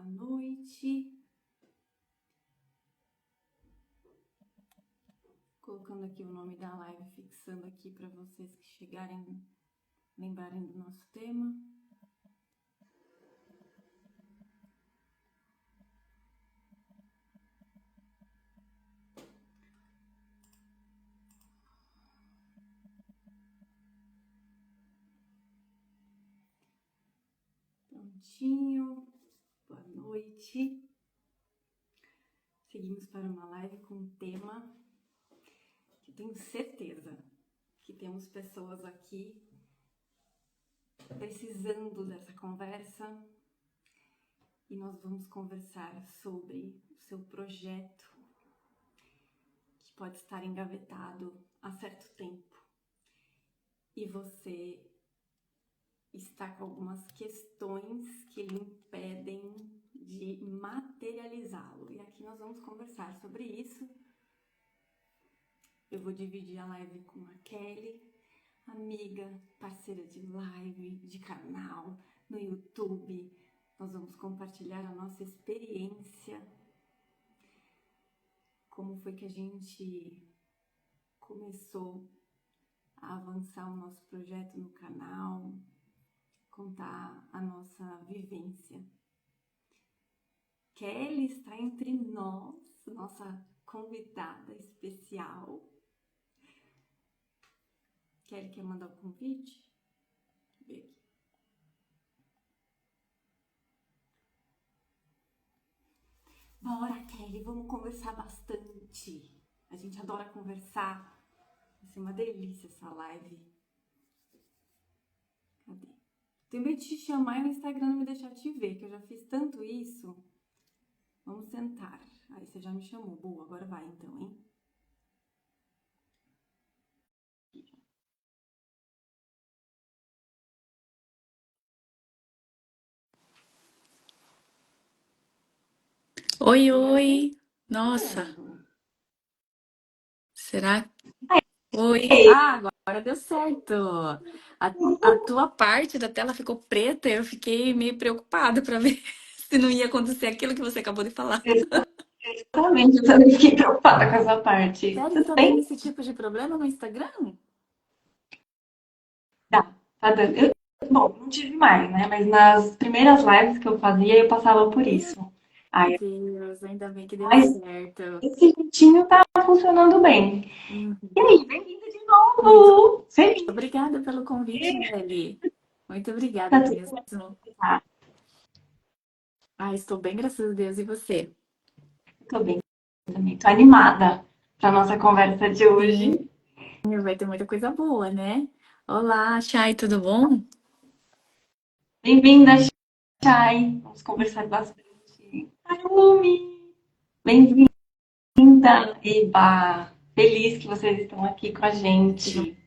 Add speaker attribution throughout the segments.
Speaker 1: boa noite. Colocando aqui o nome da live, fixando aqui para vocês que chegarem, lembrarem do nosso tema. Prontinho, boa noite. Seguimos para uma live com um tema que tenho certeza que temos pessoas aqui precisando dessa conversa e nós vamos conversar sobre o seu projeto que pode estar engavetado há certo tempo e você está com algumas questões que lhe impedem de materializá-lo. E aqui nós vamos conversar sobre isso. Eu vou dividir a live com a Kelly, amiga, parceira de live, de canal, no YouTube. Nós vamos compartilhar a nossa experiência, como foi que a gente começou a avançar o nosso projeto no canal, contar a nossa vivência. Kelly está entre nós, nossa convidada especial. Kelly, quer mandar o convite? Deixa eu ver aqui. Bora, Kelly, vamos conversar bastante. A gente adora conversar. Vai ser uma delícia essa live. Cadê? Tenho medo de te chamar e no Instagram não me deixar te ver, que eu já fiz tanto isso. Vamos sentar. Aí você já me chamou. Boa, agora vai então, hein?
Speaker 2: Oi, oi! Nossa, será? Oi! Ah, agora deu certo! A tua parte da tela ficou preta, eu fiquei meio preocupada para ver se não ia acontecer aquilo que você acabou de falar.
Speaker 1: Exatamente, eu também fiquei preocupada com essa parte.
Speaker 2: Sério,
Speaker 1: Tudo
Speaker 2: tá dando
Speaker 1: bem?
Speaker 2: esse tipo de problema no Instagram?
Speaker 1: Tá dando. Bom, não tive mais, né? Mas nas primeiras lives que eu fazia, eu passava por
Speaker 2: Meu
Speaker 1: isso. Aí,
Speaker 2: Deus, ainda bem que deu
Speaker 1: mas
Speaker 2: certo.
Speaker 1: esse jeitinho tá funcionando bem.
Speaker 2: Uhum.
Speaker 1: E aí, bem-vinda de
Speaker 2: Muito
Speaker 1: novo! Feliz.
Speaker 2: obrigada pelo convite, Nelly. Muito obrigada
Speaker 1: Tá tudo
Speaker 2: mesmo.
Speaker 1: bem.
Speaker 2: Ah, estou bem, graças a Deus. E você?
Speaker 1: Tô bem também. Tô animada pra nossa conversa de
Speaker 2: Sim,
Speaker 1: hoje.
Speaker 2: vai ter muita coisa boa, né? Olá, Chay, tudo bom?
Speaker 1: Bem-vinda, Chay. Vamos conversar bastante. Ayumi, bem-vinda, Eba. Feliz que vocês estão aqui com a
Speaker 2: Seja
Speaker 1: gente.
Speaker 2: muito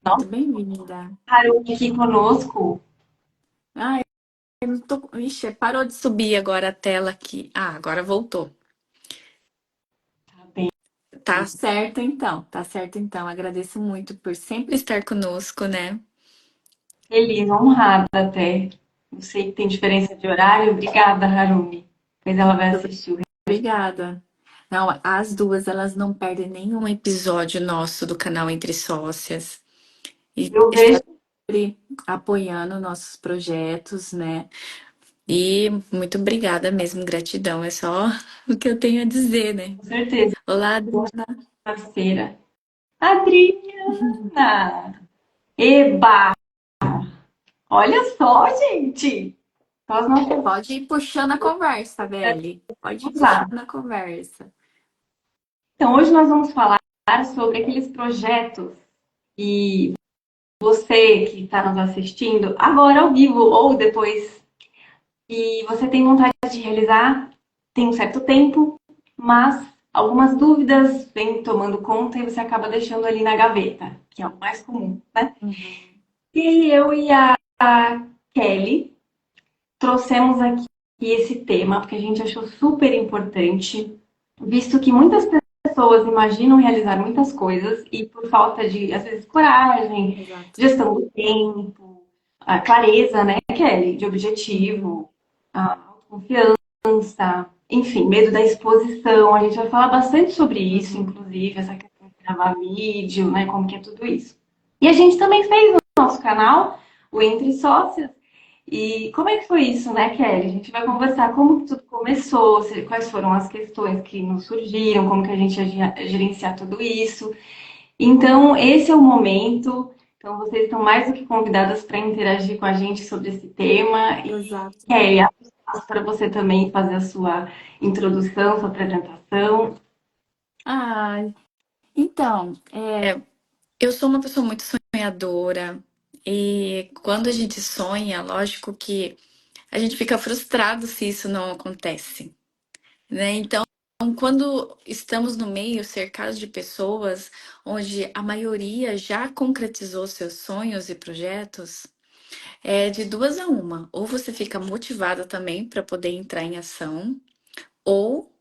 Speaker 1: Nossa,
Speaker 2: bem-vinda.
Speaker 1: Harumi aqui conosco.
Speaker 2: Ah, eu não tô... Ixi, parou de subir agora a tela aqui. Ah, agora voltou.
Speaker 1: Tá bem.
Speaker 2: Tá certo então, tá certo então. Agradeço muito por sempre estar conosco, né?
Speaker 1: Feliz, honrada até. Eu sei que tem diferença de horário. Obrigada, Harumi. Depois ela vai assistir o.
Speaker 2: Obrigada. Não, as duas, elas não perdem nenhum episódio nosso do canal Entre Sócias. E
Speaker 1: Eu
Speaker 2: está
Speaker 1: vejo,
Speaker 2: sempre apoiando nossos projetos, né? E muito obrigada mesmo, gratidão. É só o que eu tenho a dizer, né?
Speaker 1: com certeza,
Speaker 2: Olá, Adriana.
Speaker 1: parceira. Adriana! Eba! Olha só, gente! Nós não temos.
Speaker 2: Pode ir puxando a conversa, Belle. Pode ir
Speaker 1: Vamos lá.
Speaker 2: puxando a conversa.
Speaker 1: Então, hoje nós vamos falar sobre aqueles projetos e você que está nos assistindo, agora ao vivo ou depois, e você tem vontade de realizar, tem um certo tempo, mas algumas dúvidas vêm tomando conta e você acaba deixando ali na gaveta, que é o mais comum, né?
Speaker 2: Uhum.
Speaker 1: E eu e a Kelly trouxemos aqui esse tema, porque a gente achou super importante, visto que muitas pessoas imaginam realizar muitas coisas e por falta de, às vezes, coragem,
Speaker 2: Exato.
Speaker 1: gestão do tempo, a clareza, né, Kelly, de objetivo, a autoconfiança, enfim, medo da exposição. A gente vai falar bastante sobre isso,
Speaker 2: Uhum.
Speaker 1: inclusive, essa questão de gravar vídeo, né? Como que é tudo isso. E a gente também fez no nosso canal o Entre Sócias. E como é que foi isso, né, Kelly? A gente vai conversar como que tudo começou, quais foram as questões que nos surgiram, como que a gente ia gerenciar tudo isso. Então, esse é o momento. Então, vocês estão mais do que convidadas para interagir com a gente sobre esse tema. E,
Speaker 2: Exato.
Speaker 1: Kelly, abro espaço para você também fazer a sua introdução, sua apresentação.
Speaker 2: Ai, então, eu sou uma pessoa muito sonhadora. E quando a gente sonha, lógico que a gente fica frustrado se isso não acontece, né? Então, quando estamos no meio, cercados de pessoas onde a maioria já concretizou seus sonhos e projetos, é de duas a uma. Ou você fica motivada também para poder entrar em ação, ou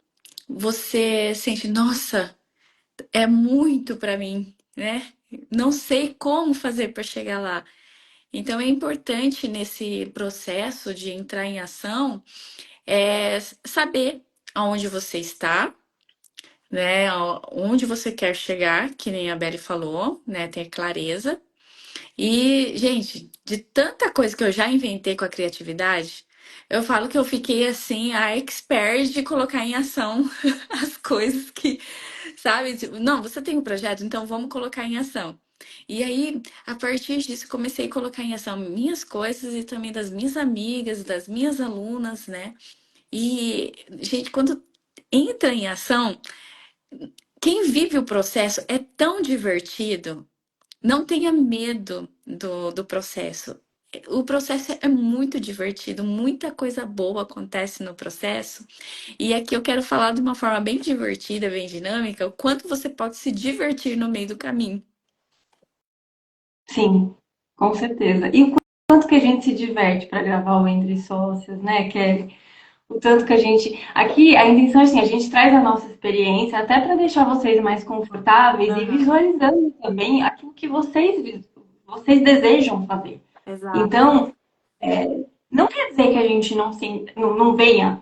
Speaker 2: você sente, nossa, é muito para mim, né? Não sei como fazer para chegar lá. Então é importante nesse processo de entrar em ação saber aonde você está, né? Onde você quer chegar, que nem a Belle falou, né? Ter clareza. E, gente, de tanta coisa que eu já inventei com a criatividade, eu falo que eu fiquei assim, a expert de colocar em ação as coisas que, sabe? Tipo, não, você tem um projeto, então vamos colocar em ação. E aí, a partir disso, eu comecei a colocar em ação minhas coisas e também das minhas amigas, das minhas alunas, né? E, gente, quando entra em ação, quem vive o processo é tão divertido. Não tenha medo do processo. O processo é muito divertido, muita coisa boa acontece no processo. E aqui eu quero falar de uma forma bem divertida, bem dinâmica, o quanto você pode se divertir no meio do caminho.
Speaker 1: Sim, com certeza. E o quanto que a gente se diverte para gravar o Entre Sócios, né, Kelly? O tanto que a gente. Aqui, a intenção é assim, a gente traz a nossa experiência até para deixar vocês mais confortáveis e
Speaker 2: Aham,
Speaker 1: visualizando também aquilo que vocês desejam fazer.
Speaker 2: exato.
Speaker 1: Então, não quer dizer que a gente não venha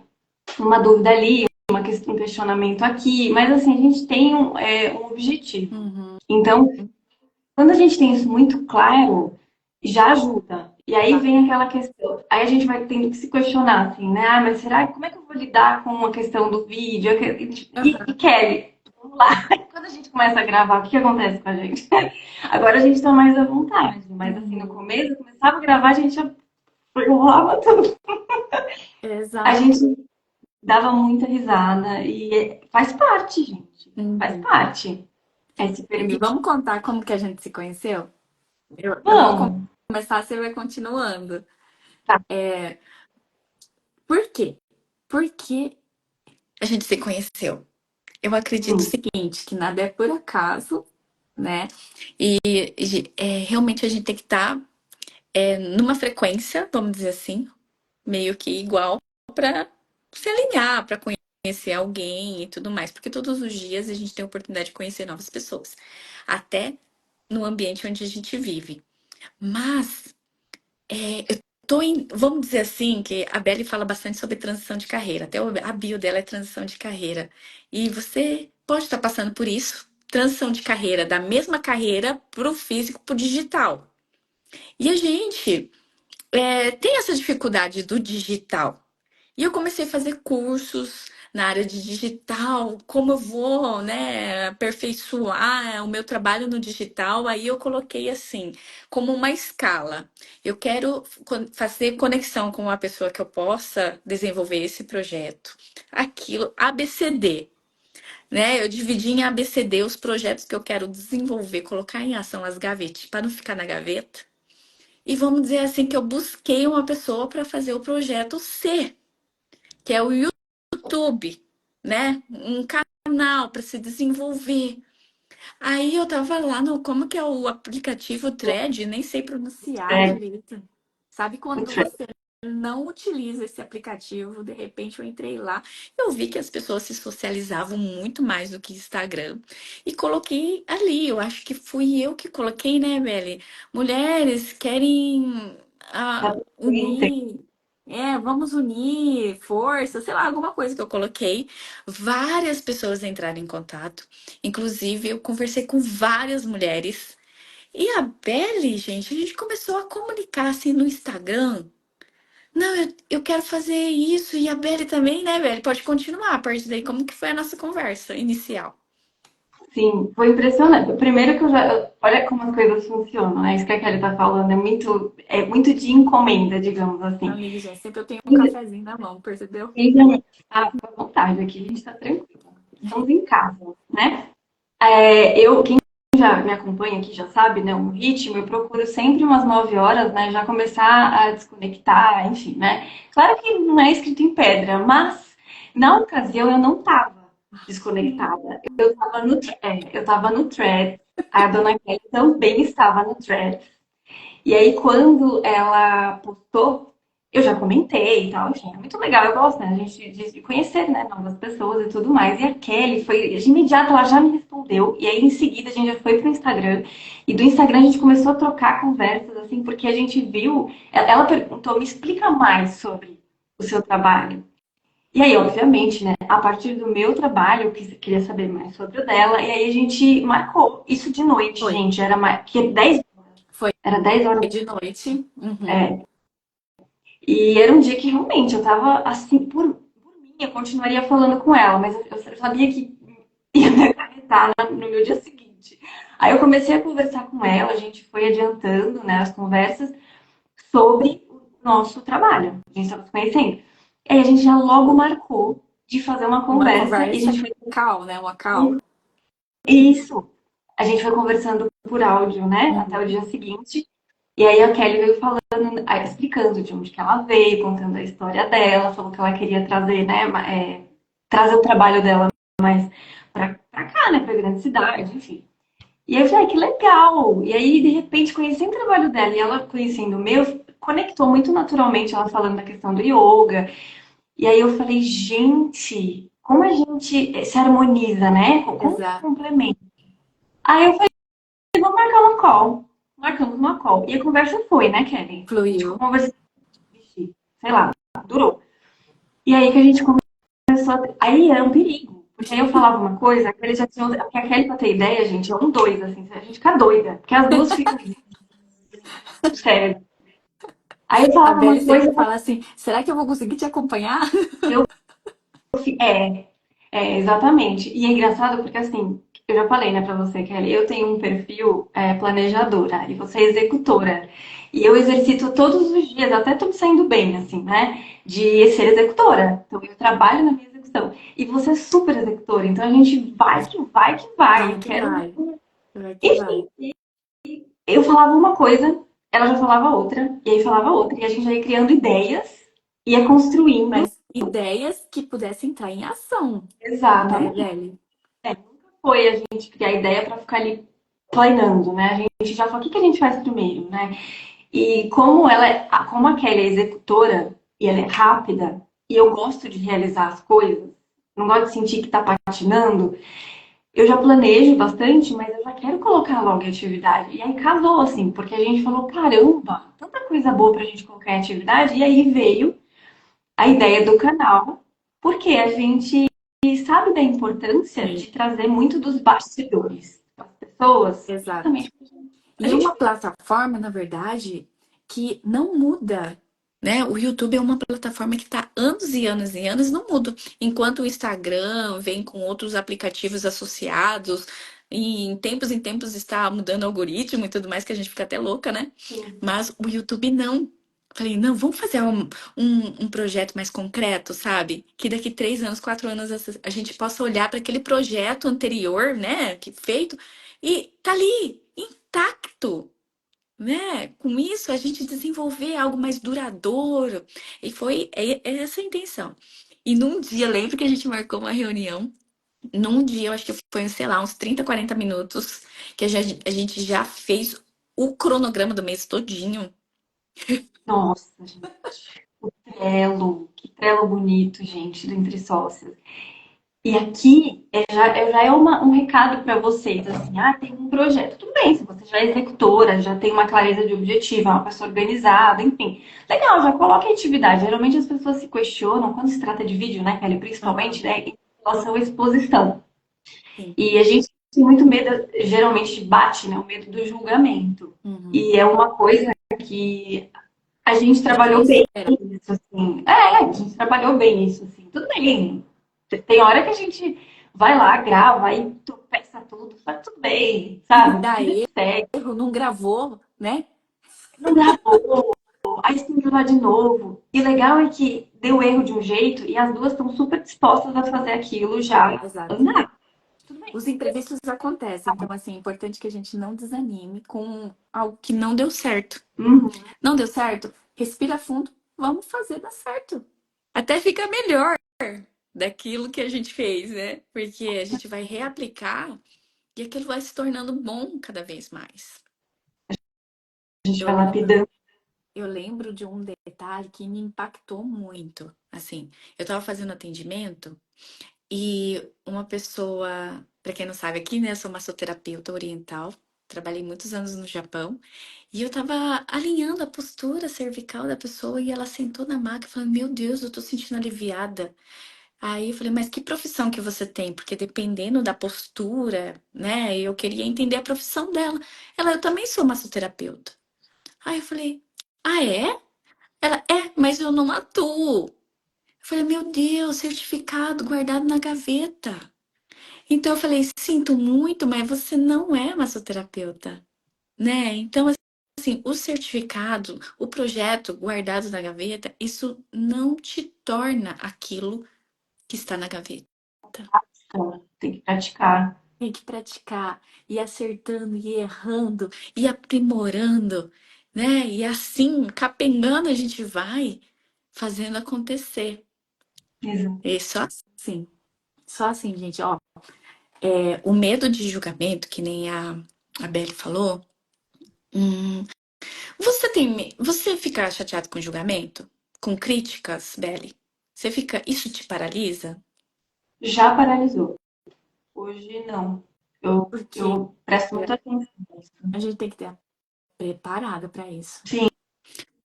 Speaker 1: uma dúvida ali, um questionamento aqui, mas assim, a gente tem um objetivo.
Speaker 2: Uhum,
Speaker 1: Então, quando a gente tem isso muito claro, já ajuda. E aí
Speaker 2: tá.
Speaker 1: vem aquela questão. Aí a gente vai tendo que se questionar, assim, né? Ah, mas será como é que eu vou lidar com a questão do vídeo? E
Speaker 2: Aham.
Speaker 1: Kelly, vamos lá. Quando a gente começa a gravar, o que acontece com a gente? Agora a gente tá mais à vontade. Mas assim, no
Speaker 2: Uhum,
Speaker 1: começo, eu começava a gravar, a gente já enrolava tudo. A
Speaker 2: exato.
Speaker 1: gente dava muita risada e faz parte, gente. Faz
Speaker 2: Uhum.
Speaker 1: parte. É se
Speaker 2: E
Speaker 1: permitir.
Speaker 2: vamos contar como que a gente se conheceu? Eu vou
Speaker 1: Vamos.
Speaker 2: começar, você vai continuando.
Speaker 1: Tá.
Speaker 2: Por quê? Porque a gente se conheceu. Eu acredito o
Speaker 1: Hum.
Speaker 2: seguinte, que nada é por acaso, né? Realmente a gente tem que estar numa frequência, vamos dizer assim, meio que igual para se alinhar, para conhecer alguém e tudo mais, porque todos os dias a gente tem a oportunidade de conhecer novas pessoas, até no ambiente onde a gente vive. Mas eu tô vamos dizer assim, que a Belle fala bastante sobre transição de carreira, até a bio dela é transição de carreira. E você pode estar passando por isso, transição de carreira, da mesma carreira para o físico, para o digital. E a gente tem essa dificuldade do digital. E eu comecei a fazer cursos na área de digital, como eu vou, né, aperfeiçoar o meu trabalho no digital. Aí eu coloquei assim, como uma escala. Eu quero fazer conexão com uma pessoa que eu possa desenvolver esse projeto. Aquilo, ABCD, né? Eu dividi em ABCD os projetos que eu quero desenvolver, colocar em ação as gavetas, para não ficar na gaveta. E vamos dizer assim que eu busquei uma pessoa para fazer o projeto C, que é o YouTube, né? Um canal para se desenvolver. Aí eu tava lá no, como que é o aplicativo Thread, nem sei pronunciar
Speaker 1: É,
Speaker 2: direito. Sabe quando você não utiliza esse aplicativo, de repente eu entrei lá, eu vi que as pessoas se socializavam muito mais do que Instagram e coloquei ali. Eu acho que fui eu que coloquei, né, Belle? Mulheres querem
Speaker 1: tá bem.
Speaker 2: unir. vamos unir força, sei lá, alguma coisa que eu coloquei. Várias pessoas entraram em contato. Inclusive, eu conversei com várias mulheres. E a Belle, gente, a gente começou a comunicar assim no Instagram. Não, eu quero fazer isso. E a Belle também, né, Belle? Pode continuar a partir daí. Como que foi a nossa conversa inicial?
Speaker 1: Sim, foi impressionante. Primeiro que eu já. Olha como as coisas funcionam, né? Isso que a Kelly tá falando é muito de encomenda, digamos
Speaker 2: Não
Speaker 1: assim.
Speaker 2: ligue, gente. Sempre eu tenho um cafezinho na mão, percebeu?
Speaker 1: Então, fica à vontade aqui, a gente tá tranquilo. Estamos em casa, né? Quem já me acompanha aqui já sabe, né? O ritmo, eu procuro sempre umas 9 horas, né? Já começar a desconectar, enfim, né? Claro que não é escrito em pedra, mas na ocasião eu não estava desconectada. Eu estava no thread, a dona Kelly também estava no thread. E aí, quando ela postou, eu já comentei e tal, enfim, é muito legal, eu gosto, né? A gente de conhecer, né, novas pessoas e tudo mais. E a Kelly foi, de imediato, ela já me respondeu, e aí em seguida a gente já foi pro Instagram, e do Instagram a gente começou a trocar conversas, assim, porque a gente viu, ela perguntou, me explica mais sobre o seu trabalho. E aí, obviamente, né, a partir do meu trabalho, eu queria saber mais sobre o dela, e aí a gente marcou isso de noite,
Speaker 2: Foi.
Speaker 1: gente, era mais, que 10,
Speaker 2: Foi
Speaker 1: era 10 horas.
Speaker 2: de noite. Uhum.
Speaker 1: É, e era um dia que realmente eu tava assim, por mim, eu continuaria falando com ela, mas eu sabia que ia me acarretar no meu dia seguinte. Aí eu comecei a conversar com ela, a gente foi adiantando, né, as conversas sobre o nosso trabalho. A gente estava se conhecendo. E aí a gente já logo marcou de fazer uma
Speaker 2: Uma
Speaker 1: conversa e a
Speaker 2: conversa
Speaker 1: gente foi.
Speaker 2: call, né? Uma call.
Speaker 1: Isso. A gente foi conversando por áudio, né, até o
Speaker 2: Uhum.
Speaker 1: dia seguinte. E aí a Kelly veio falando, explicando de onde que ela veio, contando a história dela, falou que ela queria trazer, né, trazer o trabalho dela mais pra cá, né, pra grande cidade, enfim. E aí eu falei, que legal! E aí, de repente, conhecendo o trabalho dela e ela conhecendo o meu, conectou muito naturalmente ela falando da questão do yoga. E aí eu falei, gente, como a gente se harmoniza, né? Como
Speaker 2: Exato.
Speaker 1: complementa. Aí eu falei, vamos marcar uma call. Marcamos uma call. E a conversa foi, né, Kelly? A gente
Speaker 2: Fluiu.
Speaker 1: conversou, sei lá, durou. E aí que a gente começou a. Aí era um perigo. Porque aí eu falava uma coisa, que eles já tinham. Porque a Kelly, pra ter ideia, gente, é um dois, assim, a gente fica doida. Porque as duas ficam. Sério. Aí eu
Speaker 2: A
Speaker 1: falava
Speaker 2: Belle
Speaker 1: uma
Speaker 2: sempre
Speaker 1: coisa,
Speaker 2: fala assim: será que eu vou conseguir te acompanhar?
Speaker 1: eu. É, exatamente. E é engraçado porque, assim, eu já falei, né, pra você, Kelly, eu tenho um perfil planejadora e você é executora. E eu exercito todos os dias, até tô me saindo bem, assim, né, de ser executora. Então, eu trabalho na minha execução. E você é super executora, então a gente vai que vai que vai.
Speaker 2: Vai
Speaker 1: Eu
Speaker 2: que
Speaker 1: quero.
Speaker 2: vai. Vai que vai.
Speaker 1: Enfim, eu falava uma coisa, ela já falava outra, e aí falava outra, e a gente já ia criando ideias, ia construindo.
Speaker 2: Mas ideias que pudessem entrar em ação, né,
Speaker 1: Exatamente.
Speaker 2: Belle?
Speaker 1: Foi a gente criar a ideia para ficar ali planejando, né? A gente já falou, o que que a gente faz primeiro, né? E como a Kelly é executora e ela é rápida, e eu gosto de realizar as coisas, não gosto de sentir que tá patinando, eu já planejo bastante, mas eu já quero colocar logo em atividade. E aí casou, assim, porque a gente falou, caramba, tanta coisa boa pra gente colocar em atividade, e aí veio a ideia do canal, porque a gente sabe da importância
Speaker 2: Sim,
Speaker 1: de trazer muito dos bastidores das pessoas,
Speaker 2: exato.
Speaker 1: justamente a
Speaker 2: E
Speaker 1: gente.
Speaker 2: uma plataforma, na verdade, que não muda, né? O YouTube é uma plataforma que está anos e anos e anos e não muda. Enquanto o Instagram vem com outros aplicativos associados, e em tempos está mudando o algoritmo e tudo mais, que a gente fica até louca, né?
Speaker 1: Sim.
Speaker 2: Mas o YouTube não. Falei, não, vamos fazer um projeto mais concreto, sabe? Que daqui 3 anos, 4 anos, a gente possa olhar para aquele projeto anterior, né? Que feito, e tá ali, intacto, né? Com isso, a gente desenvolver algo mais duradouro. E foi essa a intenção. E num dia, lembro que a gente marcou uma reunião. Num dia, eu acho que foi, sei lá, uns 30, 40 minutos, que a gente já fez o cronograma do mês todinho.
Speaker 1: Nossa, gente. Trello, que Trello bonito, gente, do Entre Sócios. E aqui já é um recado para vocês, assim, tem um projeto. Tudo bem, se você já é executora, já tem uma clareza de objetivo, é uma pessoa organizada, enfim. Legal, já coloca em atividade. Geralmente as pessoas se questionam, quando se trata de vídeo, né, Kelly,
Speaker 2: Aham,
Speaker 1: principalmente, né, em relação à exposição.
Speaker 2: sim.
Speaker 1: E a gente tem muito medo, geralmente bate, né, o medo do julgamento.
Speaker 2: Uhum.
Speaker 1: E é uma coisa que a gente
Speaker 2: Ninguém
Speaker 1: trabalhou bem
Speaker 2: espera.
Speaker 1: isso, assim. A gente trabalhou bem isso, assim. Tudo bem. Tem hora que a gente vai lá, grava, aí tropeça tudo, tá tudo bem, sabe?
Speaker 2: Dá
Speaker 1: Vida que segue.
Speaker 2: erro, não gravou, né?
Speaker 1: Não gravou, aí tem que gravar de novo. E legal é que deu erro de um jeito e as duas estão super dispostas a fazer aquilo já
Speaker 2: Exato.
Speaker 1: andar. Tudo bem.
Speaker 2: Os imprevistos acontecem, então assim, é importante que a gente não desanime com algo que não deu certo.
Speaker 1: Uhum.
Speaker 2: Não deu certo? Respira fundo, vamos fazer dar certo. Até fica melhor daquilo que a gente fez, né? Porque a gente vai reaplicar e aquilo vai se tornando bom cada vez mais.
Speaker 1: A gente
Speaker 2: Eu
Speaker 1: vai
Speaker 2: lembro,
Speaker 1: lapidando.
Speaker 2: eu lembro de um detalhe que me impactou muito. Assim, eu estava fazendo atendimento e uma pessoa, para quem não sabe, aqui, né, eu sou massoterapeuta oriental, trabalhei muitos anos no Japão, e eu tava alinhando a postura cervical da pessoa e ela sentou na maca e falou: Meu Deus, eu tô sentindo aliviada. Aí eu falei: Mas que profissão que você tem? Porque dependendo da postura, né, eu queria entender a profissão dela. Ela, eu também sou massoterapeuta. Aí eu falei: Ah, é? Ela, mas eu não atuo. Eu falei: Meu Deus, certificado guardado na gaveta. Então eu falei: Sinto muito, mas você não é massoterapeuta, né? Então, assim, o certificado, o projeto guardado na gaveta, isso não te torna aquilo que está na gaveta.
Speaker 1: Então, tem que praticar.
Speaker 2: Tem que praticar, e acertando, e errando, e aprimorando, né? E assim, capengando, a gente vai fazendo acontecer.
Speaker 1: Exato.
Speaker 2: E só assim, gente, ó, o medo de julgamento, que nem a Belle falou, hum, você fica chateado com julgamento? Com críticas, Belle? Isso te paralisa?
Speaker 1: Já paralisou. Hoje não.
Speaker 2: Porque
Speaker 1: Eu presto muita atenção nisso.
Speaker 2: a gente tem que estar preparada para isso.
Speaker 1: Sim,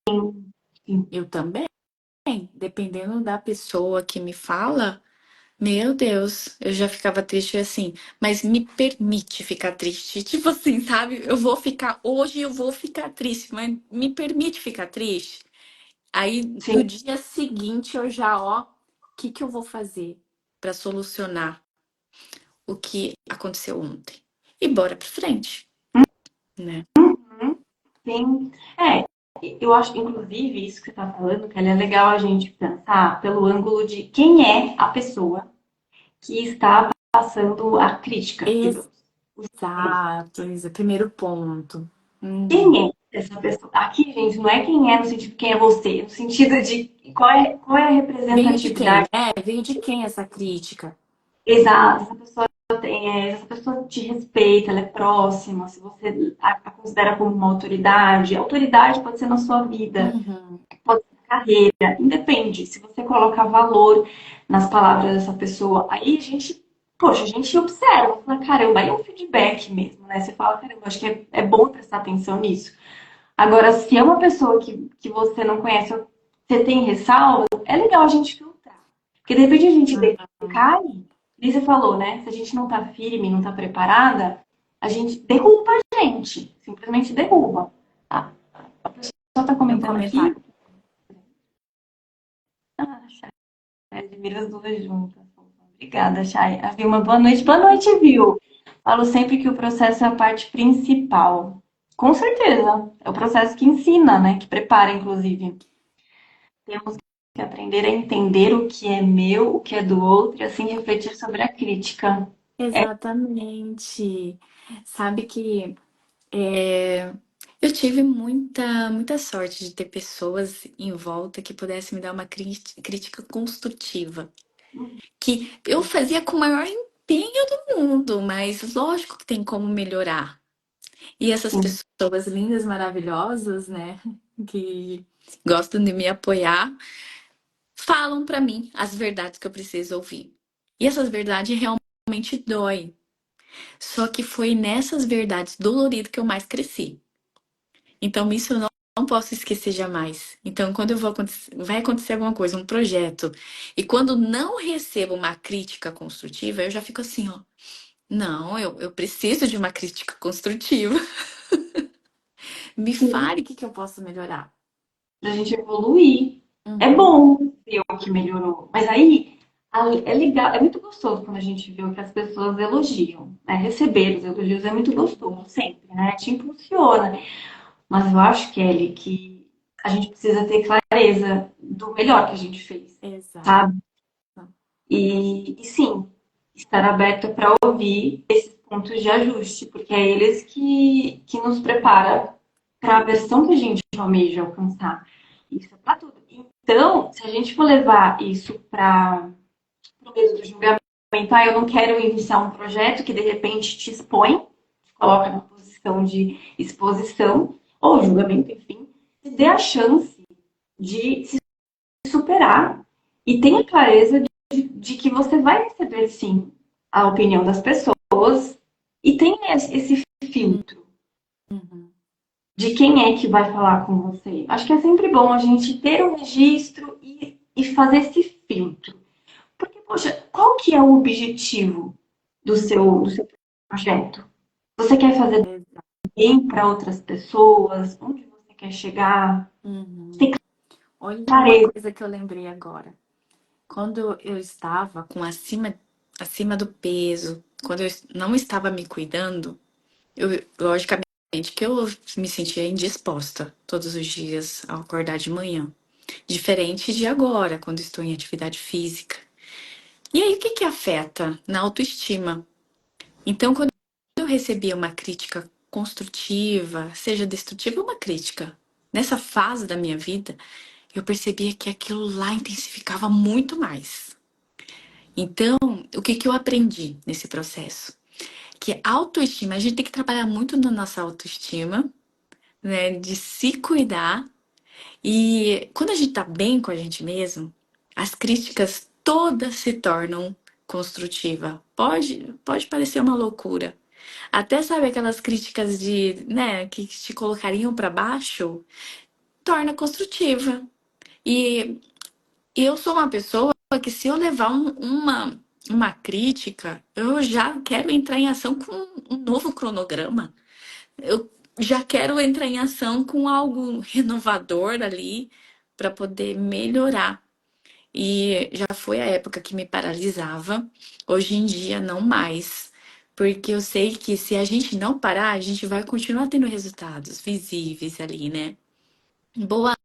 Speaker 1: sim.
Speaker 2: Eu também, dependendo da pessoa que me fala, meu Deus, eu já ficava triste assim, mas me permite ficar triste. Tipo assim, sabe? Hoje eu vou ficar triste, mas me permite ficar triste. Aí
Speaker 1: Sim.
Speaker 2: no dia seguinte eu já, ó, o que que eu vou fazer para solucionar o que aconteceu ontem? E bora pra frente, né?
Speaker 1: Uhum, sim. É, eu acho, inclusive, isso que você está falando, que é legal a gente pensar pelo ângulo de quem é a pessoa que está passando a crítica, digamos.
Speaker 2: Exato, esse é o primeiro ponto. Uhum.
Speaker 1: Quem é essa pessoa? Aqui, gente, não é quem é no sentido de quem é você, no sentido de qual é a
Speaker 2: Veio de quem,
Speaker 1: representatividade.
Speaker 2: né? Veio de quem essa crítica?
Speaker 1: Exato, essa pessoa essa pessoa te respeita, ela é próxima, se você a considera como uma autoridade, autoridade pode ser na sua vida,
Speaker 2: Uhum.
Speaker 1: pode ser na carreira, independe. Se você coloca valor nas palavras dessa pessoa, aí a gente, poxa, a gente observa, fala, caramba, aí é um feedback mesmo, né? Você fala, caramba, acho que é bom prestar atenção nisso. Agora, se é uma pessoa que você não conhece, ou você tem ressalva, é legal a gente filtrar. Porque de repente a gente
Speaker 2: Uhum.
Speaker 1: decai, e você falou, né? Se a gente não tá firme, não tá preparada, a gente derruba a gente. Simplesmente derruba. A pessoa tá
Speaker 2: É um
Speaker 1: comentando aqui.
Speaker 2: comentário.
Speaker 1: Ah, Chay, admira as duas juntas. Obrigada, Chay. A Vilma, boa noite. Boa noite, Vil. Falo sempre que o processo é a parte principal. Com certeza. É o processo que ensina, né? Que prepara, inclusive. Temos que aprender a entender o que é meu, o que é do outro, e assim refletir sobre a crítica.
Speaker 2: Exatamente. Sabe que é, eu tive muita sorte de ter pessoas em volta que pudessem me dar uma crítica construtiva. Que eu fazia com o maior empenho do mundo, mas lógico que tem como melhorar. E essas
Speaker 1: Sim,
Speaker 2: pessoas lindas, maravilhosas, né, que gostam de me apoiar, falam pra mim as verdades que eu preciso ouvir. E essas verdades realmente dói. Só que foi nessas verdades doloridas que eu mais cresci. Então, isso eu não posso esquecer jamais. Então, quando vai acontecer alguma coisa, um projeto, e quando não recebo uma crítica construtiva, eu já fico assim, ó. Não, eu preciso de uma crítica construtiva. Me
Speaker 3: Sim,
Speaker 2: fale o que que eu posso melhorar.
Speaker 3: pra gente evoluir. É
Speaker 2: Uhum.
Speaker 3: bom ver o que melhorou. Mas aí é legal, é muito gostoso quando a gente vê o que as pessoas elogiam, né? Receber os elogios é muito gostoso, sempre, né? Te impulsiona. Mas eu acho, Kelly, que a gente precisa ter clareza do melhor que a gente fez,
Speaker 2: Exato.
Speaker 3: sabe? E sim, estar aberta para ouvir esses pontos de ajuste, porque é eles que nos prepara para a versão que a gente almeja alcançar. Isso é para tudo. Então, se a gente for levar isso para o medo do julgamento, eu não quero iniciar um projeto que de repente te expõe, te coloca numa posição de exposição, ou julgamento, enfim, te dê a chance de se superar e tenha clareza de que você vai receber, sim, a opinião das pessoas e tenha esse filtro
Speaker 2: Uhum.
Speaker 3: de quem é que vai falar com você. Acho que é sempre bom a gente ter um registro e fazer esse filtro. Porque, poxa, qual que é o objetivo do seu projeto? Você quer fazer
Speaker 2: Exato.
Speaker 3: bem para outras pessoas? Onde você quer chegar?
Speaker 2: Uhum.
Speaker 3: Tem
Speaker 2: Olha uma
Speaker 3: clareza.
Speaker 2: coisa que eu lembrei agora. Quando eu estava com acima do peso, quando eu não estava me cuidando, eu, logicamente que eu me sentia indisposta todos os dias ao acordar de manhã. Diferente de agora, quando estou em atividade física. E aí, o que que afeta? Na autoestima. Então, quando eu recebia uma crítica construtiva, seja destrutiva ou uma crítica, nessa fase da minha vida, eu percebia que aquilo lá intensificava muito mais. Então, o que que eu aprendi nesse processo? Que autoestima, a gente tem que trabalhar muito na nossa autoestima, né? De se cuidar. E quando a gente tá bem com a gente mesmo, as críticas todas se tornam construtiva. Pode parecer uma loucura. Até sabe aquelas críticas de, né, que te colocariam para baixo, torna construtiva. E eu sou uma pessoa que se eu levar uma crítica, eu já quero entrar em ação com um novo cronograma. Eu já quero entrar em ação com algo renovador ali para poder melhorar. E já foi a época que me paralisava. Hoje em dia, não mais. Porque eu sei que se a gente não parar, a gente vai continuar tendo resultados visíveis ali, né? Boa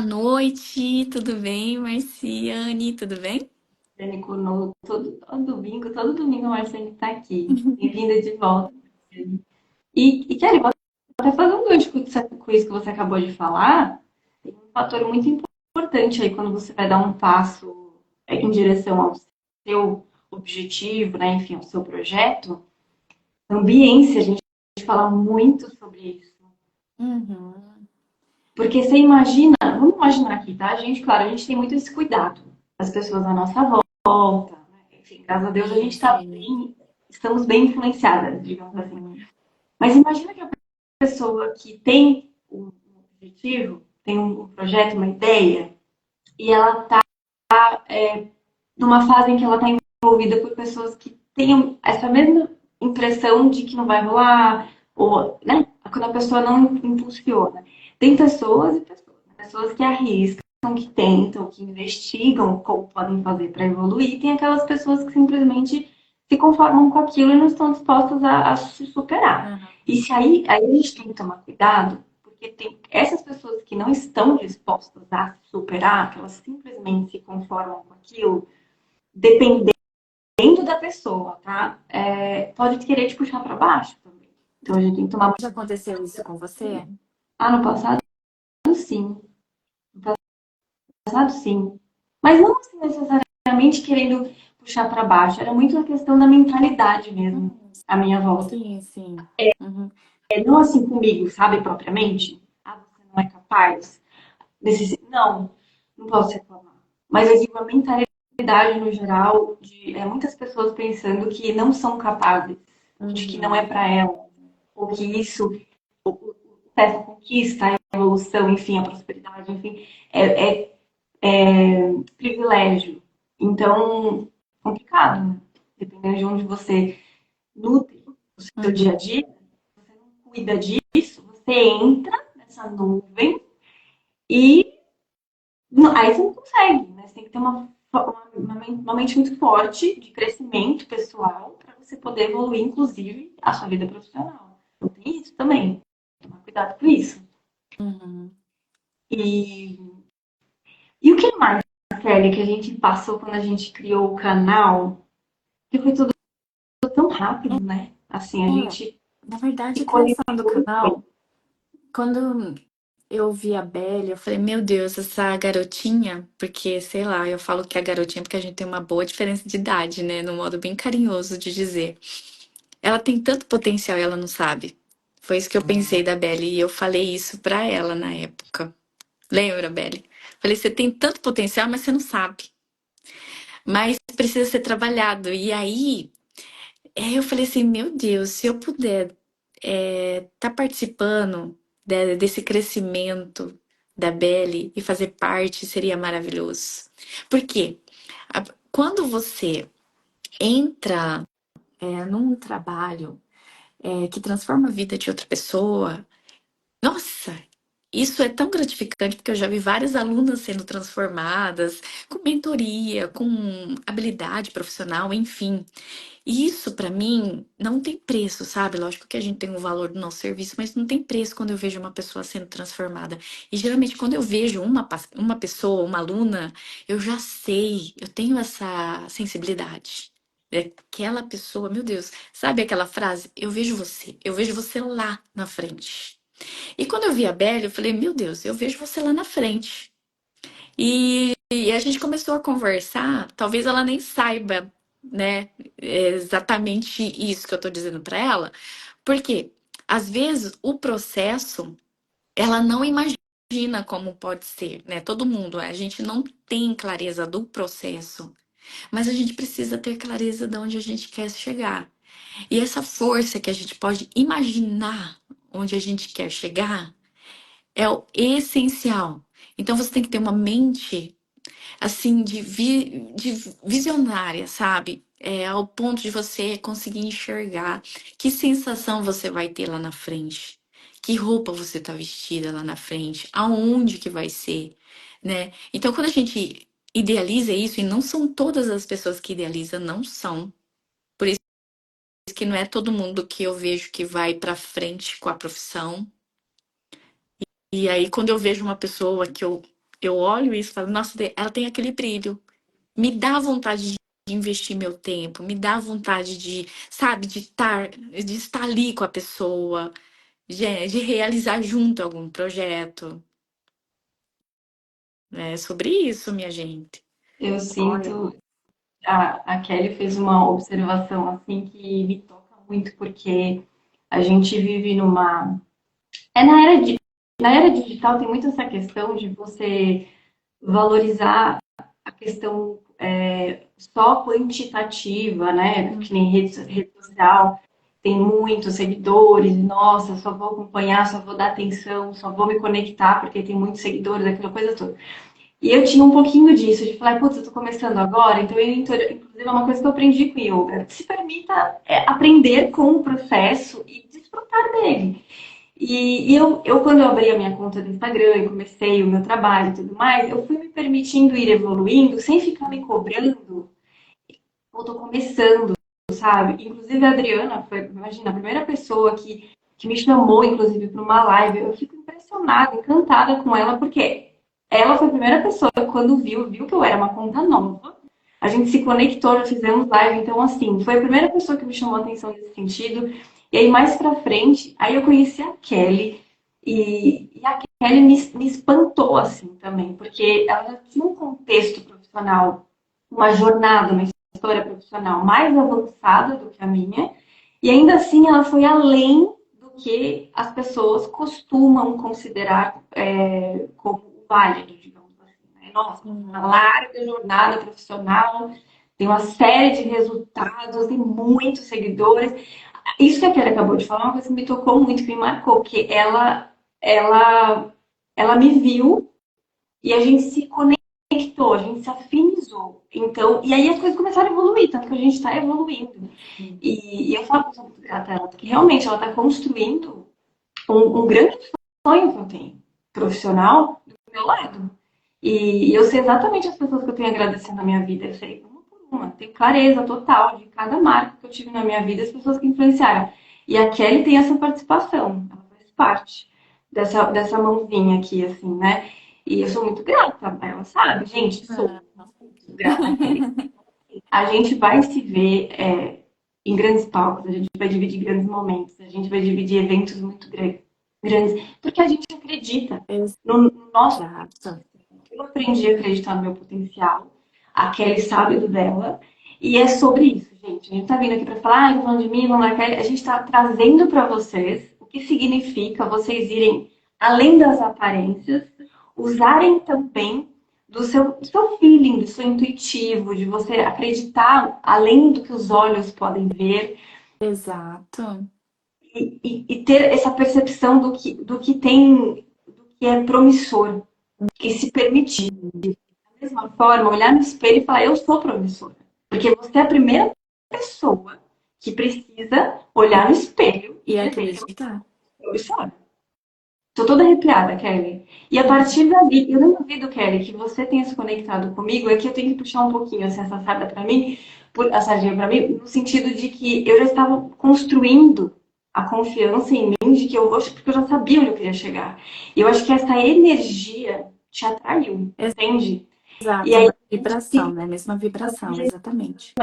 Speaker 2: noite, tudo bem, Marciane? Tudo bem?
Speaker 3: Dani Conoco, todo domingo a Marcele está aqui. Bem-vinda de volta, Marcele. E Kelly, vou até fazer um gancho com isso que você acabou de falar. Tem um fator muito importante aí quando você vai dar um passo em direção ao seu objetivo, né? Enfim, ao seu projeto. Ambiência, a gente fala muito sobre isso.
Speaker 2: Uhum.
Speaker 3: Porque você imagina, vamos imaginar aqui, tá? Claro, a gente tem muito esse cuidado das pessoas à nossa volta, né? Enfim, graças a Deus a gente
Speaker 2: Sim,
Speaker 3: está
Speaker 2: sim.
Speaker 3: bem, estamos bem influenciadas, digamos assim.
Speaker 2: Uhum.
Speaker 3: Mas imagina que a pessoa que tem um objetivo, tem um projeto, uma ideia, e ela está numa fase em que ela está envolvida por pessoas que tenham essa mesma impressão de que não vai rolar, ou, né? Quando a pessoa não impulsiona. Tem pessoas e pessoas, né? Pessoas que arriscam, que tentam, que investigam como podem fazer para evoluir, e tem aquelas pessoas que simplesmente se conformam com aquilo e não estão dispostas a se superar.
Speaker 2: Uhum.
Speaker 3: E se aí a gente tem que tomar cuidado, porque tem essas pessoas que não estão dispostas a se superar, que elas simplesmente se conformam com aquilo, dependendo da pessoa, tá? Pode querer te puxar para baixo também. Então a gente tem que tomar
Speaker 2: Já aconteceu isso com você?
Speaker 3: muito. No passado, sim. No passado, sim. Mas não assim, necessariamente querendo puxar para baixo. Era muito a questão da mentalidade mesmo,
Speaker 2: Hum,
Speaker 3: à minha volta.
Speaker 2: sim, sim. Uhum.
Speaker 3: Não assim comigo, sabe, propriamente. Você não é capaz. Não, não posso reclamar. Mas eu digo a mentalidade. prosperidade no geral, de muitas pessoas pensando que não são capazes, de que não é
Speaker 2: Uhum.
Speaker 3: para elas, ou que isso, essa conquista, a evolução, enfim, a prosperidade, enfim, é, privilégio. Então, complicado, né? Dependendo de onde você nutre o seu dia a
Speaker 2: Uhum.
Speaker 3: dia, você não cuida disso, você entra nessa nuvem e aí você não consegue, né? Você tem que ter uma mente muito forte de crescimento pessoal para você poder evoluir, inclusive, a sua vida profissional. Então tem isso também. Tomar cuidado com isso.
Speaker 2: Uhum.
Speaker 3: E, e o que mais, Kelly, que a gente passou quando a gente criou o canal? Que foi tudo tão rápido, né? Assim, a
Speaker 2: É,
Speaker 3: gente
Speaker 2: na verdade, a
Speaker 3: ficou ali
Speaker 2: criação do canal, quando eu vi a Belle, eu falei, meu Deus, essa garotinha, porque, sei lá, eu falo que é garotinha porque a gente tem uma boa diferença de idade, né? Num modo bem carinhoso de dizer. Ela tem tanto potencial e ela não sabe. Foi isso que eu pensei da Belle e eu falei isso pra ela na época. Lembra, Belle? Falei, você tem tanto potencial, mas você não sabe. Mas precisa ser trabalhado. E aí, eu falei assim, meu Deus, se eu puder tá participando desse crescimento da Belle e fazer parte, seria maravilhoso. Por quê? Quando você entra num trabalho que transforma a vida de outra pessoa, nossa, isso é tão gratificante porque eu já vi várias alunas sendo transformadas com mentoria, com habilidade profissional, enfim. E isso pra mim não tem preço, sabe? Lógico que a gente tem o valor do nosso serviço, mas não tem preço quando eu vejo uma pessoa sendo transformada. E geralmente quando eu vejo uma pessoa, uma aluna, eu já sei, eu tenho essa sensibilidade. Aquela pessoa, meu Deus, sabe aquela frase? Eu vejo você lá na frente. E quando eu vi a Belle, eu falei, meu Deus, eu vejo você lá na frente. E a gente começou a conversar, talvez ela nem saiba, né, exatamente isso que eu tô dizendo pra ela, porque às vezes o processo ela não imagina como pode ser, né? Todo mundo, a gente não tem clareza do processo, mas a gente precisa ter clareza de onde a gente quer chegar. E essa força que a gente pode imaginar onde a gente quer chegar é o essencial. Então você tem que ter uma mente assim, de visionária, sabe? Ao ponto de você conseguir enxergar que sensação você vai ter lá na frente, que roupa você tá vestida lá na frente, aonde que vai ser, né? Então, quando a gente idealiza isso, e não são todas as pessoas que idealizam, não são. Por isso que não é todo mundo que eu vejo que vai pra frente com a profissão. E aí, quando eu vejo uma pessoa eu olho isso e falo, nossa, ela tem aquele brilho. Me dá vontade de investir meu tempo, me dá vontade de, sabe, de estar ali com a pessoa, de realizar junto algum projeto. É sobre isso, minha gente.
Speaker 3: eu
Speaker 2: Olha.
Speaker 3: sinto, a Kelly fez uma observação assim que me toca muito, porque a gente vive numa. É na era digital tem muito essa questão de você valorizar a questão só quantitativa, né? Que nem rede social, tem muitos seguidores, nossa, só vou acompanhar, só vou dar atenção, só vou me conectar porque tem muitos seguidores, aquela coisa toda. E eu tinha um pouquinho disso, de falar, putz, eu tô começando agora, então inclusive é uma coisa que eu aprendi com o yoga. Se permita aprender com o processo e desfrutar dele. Quando eu abri a minha conta do Instagram e comecei o meu trabalho e tudo mais, eu fui me permitindo ir evoluindo sem ficar me cobrando. Eu tô começando, sabe? Inclusive a Adriana foi, imagina, a primeira pessoa que me chamou, inclusive, para uma live. Eu fico impressionada, encantada com ela, porque ela foi a primeira pessoa que, quando viu que eu era uma conta nova. A gente se conectou, já fizemos live, então, assim, foi a primeira pessoa que me chamou a atenção nesse sentido. E aí, mais pra frente, aí eu conheci a Kelly, e a Kelly me espantou, assim, também, porque ela já tinha um contexto profissional, uma jornada, uma história profissional mais avançada do que a minha, e ainda assim ela foi além do que as pessoas costumam considerar como válido, digamos assim. Nossa, uma larga jornada profissional, tem uma série de resultados, tem muitos seguidores. Isso que a Kelly acabou de falar, é uma coisa que me tocou muito, que me marcou, porque ela, ela me viu e a gente se conectou, a gente se afinizou. Então, e aí as coisas começaram a evoluir, tanto que a gente está evoluindo. E eu falo que eu sou muito grata a ela, porque realmente ela está construindo um grande sonho que eu tenho, profissional, do meu lado. E eu sei exatamente as pessoas que eu tenho agradecendo na minha vida. Eu sei uma por uma. Tenho clareza total de cada marca que eu tive na minha vida, as pessoas que influenciaram. E a Kelly tem essa participação. Ela faz parte dessa mãozinha aqui, assim, né? E eu sou muito grata. Ela sabe, gente, sou muito grata a Kelly. A gente vai se ver em grandes palcos, a gente vai dividir grandes momentos, a gente vai dividir eventos muito grandes, porque a gente acredita no nosso.
Speaker 2: Exato.
Speaker 3: Eu aprendi a acreditar no meu potencial, a Kelly sabe do dela, e é sobre isso, gente. A gente tá vindo aqui para falar, tô falando de mim, não da Kelly, a gente tá trazendo para vocês o que significa vocês irem além das aparências, usarem também do seu feeling, do seu intuitivo, de você acreditar além do que os olhos podem ver
Speaker 2: Exato.
Speaker 3: e ter essa percepção do que tem, do que é promissor, e se permitir da mesma forma, olhar no espelho e falar: eu sou promissora. Porque você é a primeira pessoa que precisa olhar no espelho e
Speaker 2: E
Speaker 3: dizer que eu
Speaker 2: acreditar.
Speaker 3: sou promissora. Tô toda arrepiada, Kelly. E a partir dali, eu não duvido, Kelly, que você tenha se conectado comigo. É que eu tenho que puxar um pouquinho assim, essa sarda para mim, a sardinha para mim, no sentido de que eu já estava construindo a confiança em mim de que eu vou, porque eu já sabia onde eu queria chegar. E eu acho que essa energia te atraiu, entende? E
Speaker 2: Exato,
Speaker 3: aí
Speaker 2: uma vibração, né? Mesma vibração, exatamente.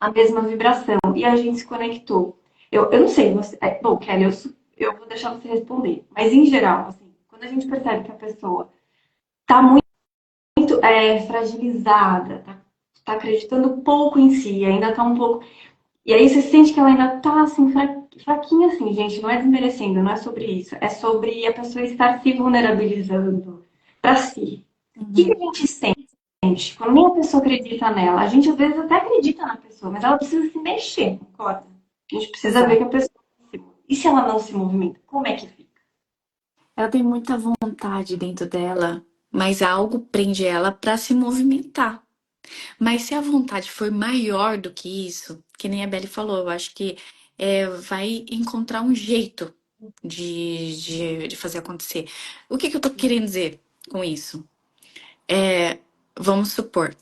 Speaker 3: a mesma vibração. E a gente se conectou. Eu não sei, você, bom, Kelly, eu vou deixar você responder. Mas em geral, assim, quando a gente percebe que a pessoa está muito fragilizada, tá acreditando pouco em si, ainda está um pouco. E aí você sente que ela ainda está assim, fraquinha assim, gente, não é desmerecendo, não é sobre isso. É sobre a pessoa estar se vulnerabilizando para si. O que
Speaker 2: Uhum.
Speaker 3: a gente sente quando nem a pessoa acredita nela? A gente às vezes até acredita na pessoa, mas ela precisa se mexer, concorda? A gente precisa ver
Speaker 2: Exato.
Speaker 3: que a pessoa se move. E se ela não se movimenta, como é que fica?
Speaker 2: Ela tem muita vontade dentro dela, mas algo prende ela para se movimentar. Mas se a vontade for maior do que isso, que nem a Belle falou, eu acho que vai encontrar um jeito de fazer acontecer. O que eu tô querendo dizer com isso? É, vamos supor,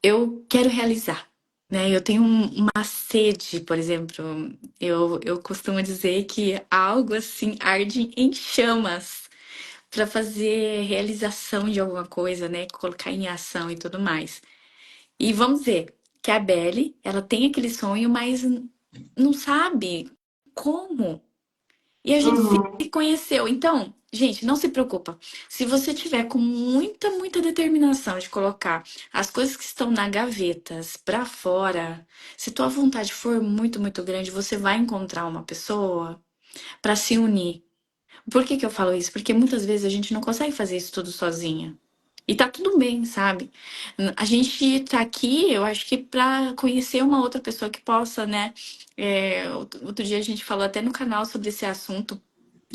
Speaker 2: eu quero realizar, né? Eu tenho uma sede, por exemplo, eu costumo dizer que algo assim arde em chamas para fazer realização de alguma coisa, né? Colocar em ação e tudo mais. E vamos dizer que a Belle, ela tem aquele sonho, mas não sabe como. E a gente se
Speaker 3: Uhum.
Speaker 2: conheceu. Então, gente, não se preocupa. Se você tiver com muita, muita determinação de colocar as coisas que estão na gavetas pra fora, se tua vontade for muito, muito grande, você vai encontrar uma pessoa pra se unir. Por que que eu falo isso? Porque muitas vezes a gente não consegue fazer isso tudo sozinha. E tá tudo bem, sabe? A gente tá aqui, eu acho que pra conhecer uma outra pessoa que possa, né? Outro dia a gente falou até no canal sobre esse assunto.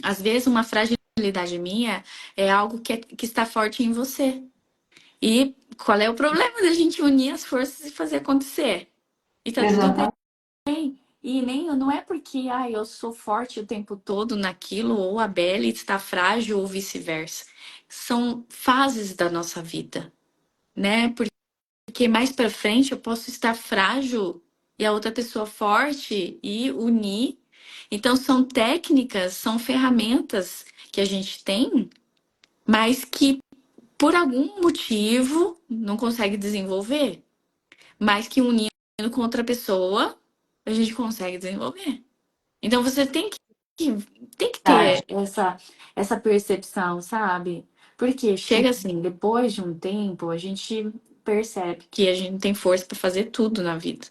Speaker 2: Às vezes uma fragilidade minha é algo que está forte em você. E qual é o problema da gente unir as forças e fazer acontecer? E tá tudo bem.
Speaker 3: Exatamente.
Speaker 2: E nem não é porque eu sou forte o tempo todo naquilo, ou a Belle está frágil, ou vice-versa. São fases da nossa vida, né? Porque mais pra frente eu posso estar frágil e a outra pessoa forte e unir. Então são técnicas, são ferramentas que a gente tem, mas que por algum motivo não consegue desenvolver, mas que unindo com outra pessoa a gente consegue desenvolver. Então você tem que ter essa percepção, sabe? Porque chega assim, depois de um tempo, a gente percebe que a gente tem força para fazer tudo na vida.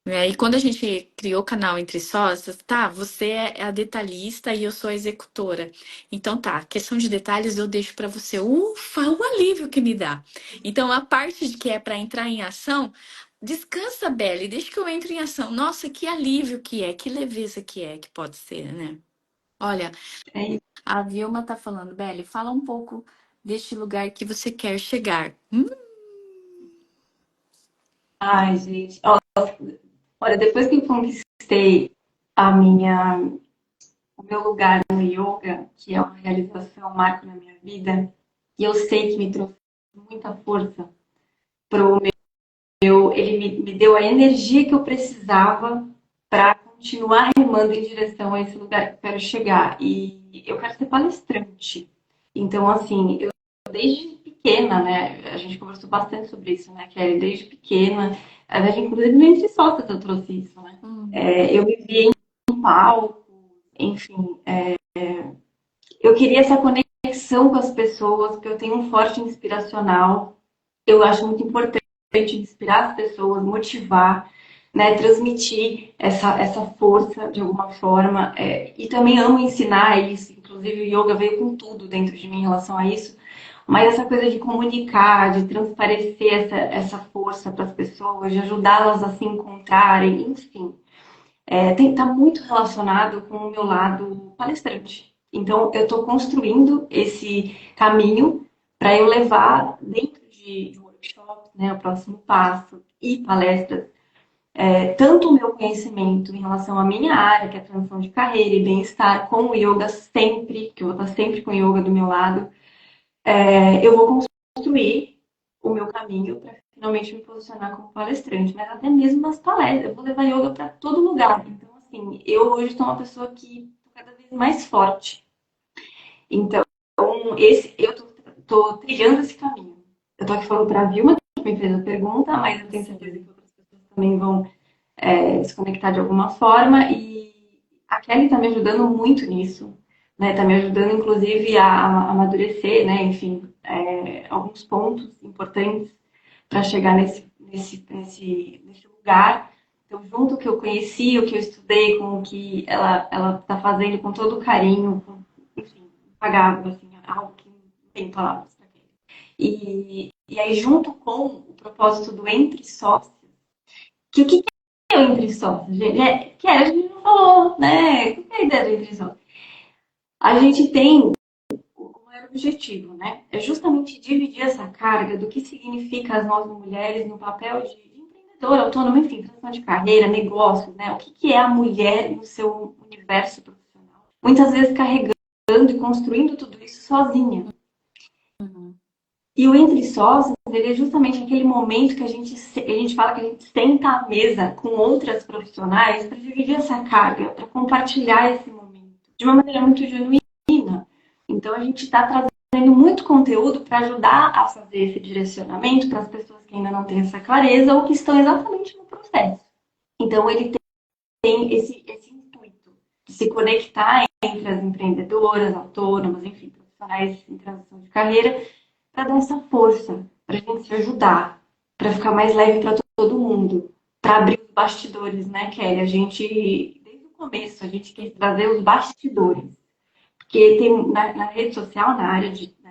Speaker 2: E quando a gente criou o canal Entre Sócias, tá, você é a detalhista e eu sou a executora. Então tá, questão de detalhes eu deixo pra você. Ufa, o alívio que me dá. Então a parte de que é pra entrar em ação, descansa, Belle, deixa que eu entre em ação. Nossa, que alívio que é, que leveza que é, que pode ser, né? Olha,
Speaker 3: É isso.
Speaker 2: a Vilma tá falando, Belle, fala um pouco deste lugar que você quer chegar.
Speaker 3: Ai, gente. Ó, olha, depois que eu conquistei a minha, o meu lugar no yoga, que é uma realização, um marco na minha vida, e eu sei que me trouxe muita força pro ele me deu a energia que eu precisava para continuar remando em direção a esse lugar que eu quero chegar. E eu quero ser palestrante. Então, assim, eu desde pequena, né? A gente conversou bastante sobre isso, né, Kelly? Desde pequena, a gente, inclusive, no Entre Sócias eu trouxe isso, né?
Speaker 2: Hum.
Speaker 3: Eu vivia em palco, enfim. Eu queria essa conexão com as pessoas, porque eu tenho um forte inspiracional. Eu acho muito importante inspirar as pessoas, motivar, né, transmitir essa força de alguma forma. E também amo ensinar isso. Inclusive, o yoga veio com tudo dentro de mim em relação a isso. Mas essa coisa de comunicar, de transparecer essa força para as pessoas, de ajudá-las a se encontrarem, enfim, tá muito relacionado com o meu lado palestrante. Então, eu estou construindo esse caminho para eu levar dentro de workshops, né, o próximo passo e palestras, tanto o meu conhecimento em relação à minha área, que é a transição de carreira e bem-estar, com o yoga sempre, que eu vou estar sempre com o yoga do meu lado, eu vou construir o meu caminho para finalmente me posicionar como palestrante, mas até mesmo nas palestras, eu vou levar yoga para todo lugar. Então, assim, eu hoje sou uma pessoa que estou cada vez mais forte. Então, eu tô trilhando esse caminho. Eu tô aqui falando para a Vilma, que me fez a pergunta, mas eu tenho certeza que outras pessoas também vão se conectar de alguma forma. E a Kelly está me ajudando muito nisso, né? Está me ajudando, inclusive, a amadurecer, né? Enfim, alguns pontos importantes para chegar nesse lugar. Então, junto o que eu conheci, o que eu estudei, com o que ela está fazendo com todo o carinho, enfim, impagável, assim, algo que não tem palavras para ele. E aí, junto com o propósito do Entre Sócios, que o que é o Entre Sócios, gente? Que a gente não falou, né? O que é a ideia do Entre Sócios? A gente tem como era o objetivo, né? É justamente dividir essa carga do que significa as nós mulheres no papel de empreendedora, autônoma, enfim, transição de carreira, negócios, né? O que é a mulher no seu universo profissional? Muitas vezes carregando e construindo tudo isso sozinha.
Speaker 2: Uhum.
Speaker 3: E o Entre Sócios, ele é justamente aquele momento que a gente fala que a gente senta à mesa com outras profissionais para dividir essa carga, para compartilhar esse momento de uma maneira muito genuína. Então, a gente está trazendo muito conteúdo para ajudar a fazer esse direcionamento para as pessoas que ainda não têm essa clareza ou que estão exatamente no processo. Então, ele tem esse intuito de se conectar entre as empreendedoras, autônomas, enfim, profissionais em transição de carreira, para dar essa força, para a gente se ajudar, para ficar mais leve para todo mundo, para abrir os bastidores, né, Kelly? A gente, desde o começo, a gente quer trazer os bastidores. Porque tem na rede social, na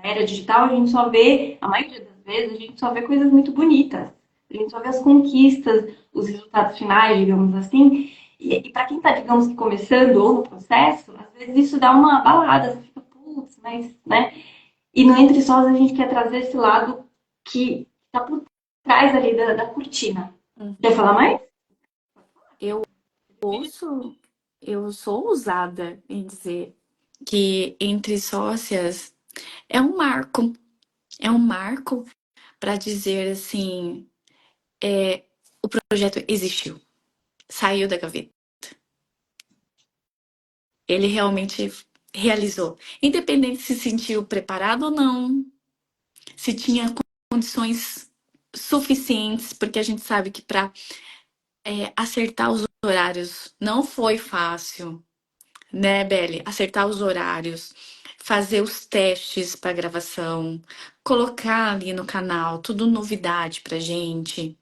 Speaker 3: era digital, a gente só vê, a maioria das vezes, a gente só vê coisas muito bonitas. A gente só vê as conquistas, os resultados finais, digamos assim. E para quem está, digamos que começando ou no processo, às vezes isso dá uma balada, você fica, putz, mas, né? E no Entre Sós a gente quer trazer esse lado que está por trás ali da cortina. Quer falar mais?
Speaker 2: Eu ouço, eu sou ousada em dizer que Entre Sócias é um marco para dizer assim, o projeto existiu, saiu da gaveta. Ele realmente realizou, independente se sentiu preparado ou não, se tinha condições suficientes, porque a gente sabe que para acertar os horários não foi fácil, né, Belle? Acertar os horários, fazer os testes para gravação, colocar ali no canal, tudo novidade pra gente,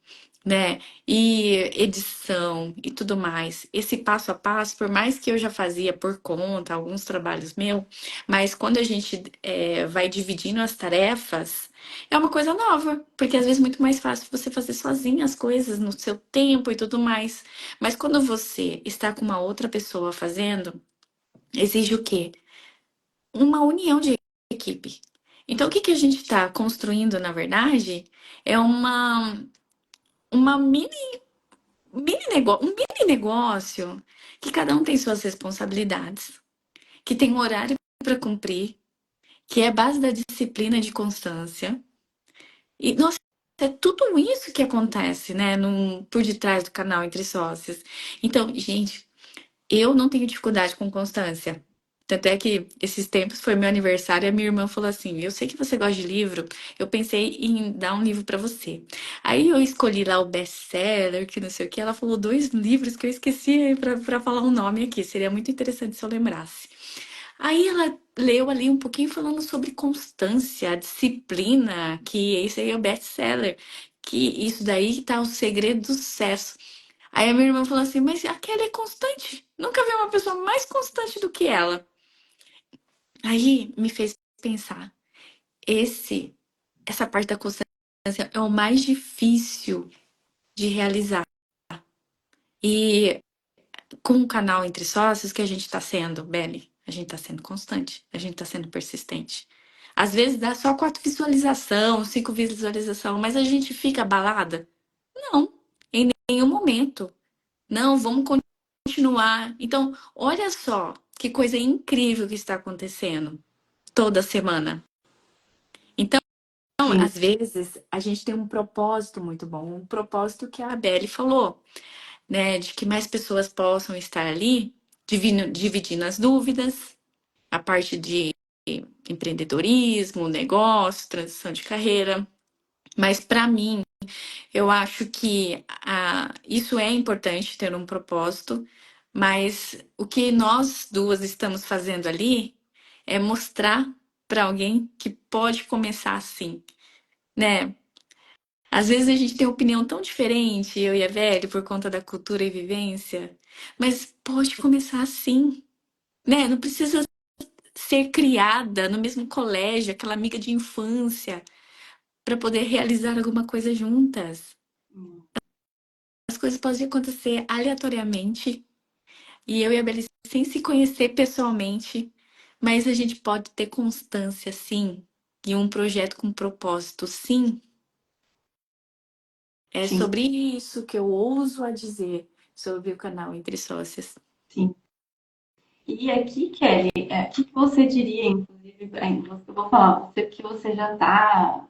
Speaker 2: né? E edição e tudo mais. Esse passo a passo, por mais que eu já fazia por conta, alguns trabalhos meus, mas quando a gente vai dividindo as tarefas, é uma coisa nova, porque às vezes é muito mais fácil você fazer sozinha as coisas no seu tempo e tudo mais. Mas quando você está com uma outra pessoa fazendo, exige o quê? Uma união de equipe. Então, o que que a gente está construindo, na verdade, é uma um mini negócio que cada um tem suas responsabilidades, que tem um horário para cumprir, que é base da disciplina de constância. E, nossa, é tudo isso que acontece, né, por detrás do canal Entre Sócios. Então, gente, eu não tenho dificuldade com constância. Tanto é que esses tempos foi meu aniversário e a minha irmã falou assim: Eu sei que você gosta de livro, eu pensei em dar um livro pra você. Aí eu escolhi lá o best-seller, que não sei o que. Ela falou dois livros que eu esqueci pra falar o nome aqui. Seria muito interessante se eu lembrasse. Aí ela leu ali um pouquinho falando sobre constância, disciplina, que esse aí é o best-seller, que isso daí tá o segredo do sucesso. Aí a minha irmã falou assim, mas a Kelly é constante. Nunca vi uma pessoa mais constante do que ela. Aí me fez pensar, esse, essa parte da constância é o mais difícil de realizar. E com o canal Entre Sócios, que a gente tá sendo, Beli, a gente tá sendo constante, a gente tá sendo persistente. Às vezes dá só 4 visualização, 5 visualização, mas a gente fica abalada? Não, em nenhum momento. Não, vamos continuar. Então, olha só que coisa incrível que está acontecendo toda semana. Então,
Speaker 3: Sim,
Speaker 2: às vezes, a gente tem um propósito muito bom, um propósito que a Abeli falou, né? De que mais pessoas possam estar ali dividindo as dúvidas, a parte de empreendedorismo, negócio, transição de carreira. Mas para mim, eu acho que isso é importante ter um propósito, mas o que nós duas estamos fazendo ali é mostrar para alguém que pode começar assim, né? Às vezes a gente tem opinião tão diferente, eu e a Velho, por conta da cultura e vivência, mas pode começar assim, né? Não precisa ser criada no mesmo colégio, aquela amiga de infância, para poder realizar alguma coisa juntas. As coisas podem acontecer aleatoriamente e eu e a Beli sem se conhecer pessoalmente, mas a gente pode ter constância, sim, e um projeto com propósito, sim. É
Speaker 3: sim,
Speaker 2: sobre isso que eu ouso a dizer sobre o canal Entre Sócias.
Speaker 3: sim. E aqui, Kelly, o que que você diria, inclusive, eu vou falar, você que você já está,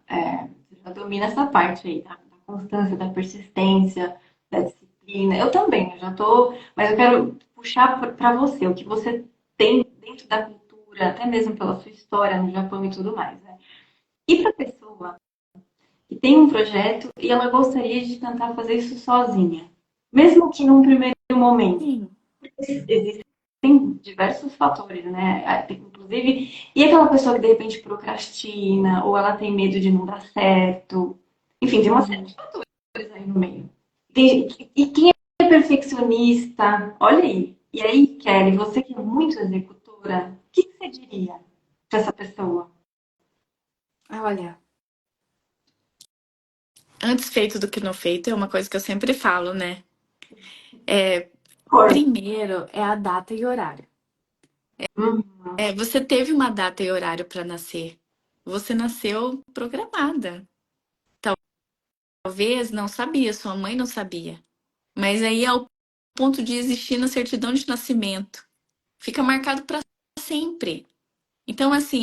Speaker 3: você já domina essa parte aí, da constância, da persistência, da disciplina. Eu também, eu já estou, mas eu quero puxar para você, o que você tem dentro da cultura, até mesmo pela sua história no Japão e tudo mais, né? E para a pessoa que tem um projeto e ela gostaria de tentar fazer isso sozinha, mesmo que num primeiro momento,
Speaker 2: Sim,
Speaker 3: existem diversos fatores, né? Inclusive, e aquela pessoa que de repente procrastina, ou ela tem medo de não dar certo. Enfim, tem uma série de fatores aí no meio. E quem é perfeccionista? Olha aí. E aí, Kelly, você que é muito executora, o que você diria para essa pessoa?
Speaker 2: olha, antes feito do que não feito é uma coisa que eu sempre falo, né? É,
Speaker 3: Cor.
Speaker 2: primeiro é a data e horário.
Speaker 3: Uhum.
Speaker 2: Você teve uma data e horário para nascer. Você nasceu programada. Talvez não sabia, sua mãe não sabia. Mas aí é o ponto de existir na certidão de nascimento. Fica marcado para sempre. Então, assim,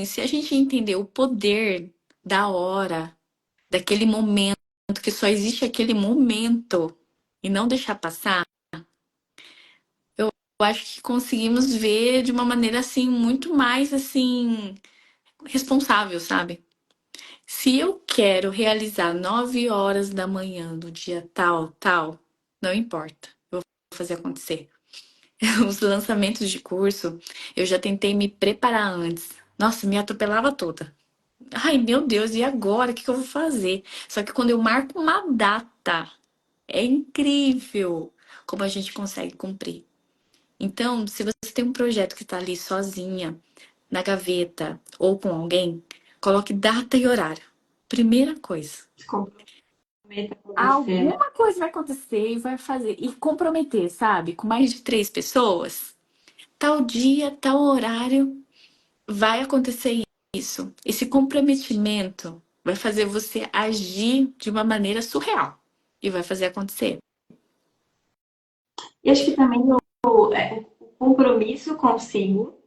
Speaker 2: se a gente entender o poder da hora, daquele momento, que só existe aquele momento, e não deixar passar, eu acho que conseguimos ver de uma maneira assim muito mais assim responsável, sabe? Se eu quero realizar 9 horas da manhã do dia tal, tal, não importa, eu vou fazer acontecer. Os lançamentos de curso, eu já tentei me preparar antes. Nossa, me atropelava toda. ai meu Deus, e agora? O que que eu vou fazer? Só que quando eu marco uma data, é incrível como a gente consegue cumprir. Então, se você tem um projeto que está ali sozinha, na gaveta ou com alguém, coloque data e horário. Primeira coisa.
Speaker 3: Se comprometa com você, né?
Speaker 2: Alguma coisa vai acontecer e vai fazer. E comprometer, sabe? Com mais de 3 pessoas. Tal dia, tal horário, vai acontecer isso. Esse comprometimento vai fazer você agir de uma maneira surreal. E vai fazer acontecer.
Speaker 3: E acho que também o compromisso consigo,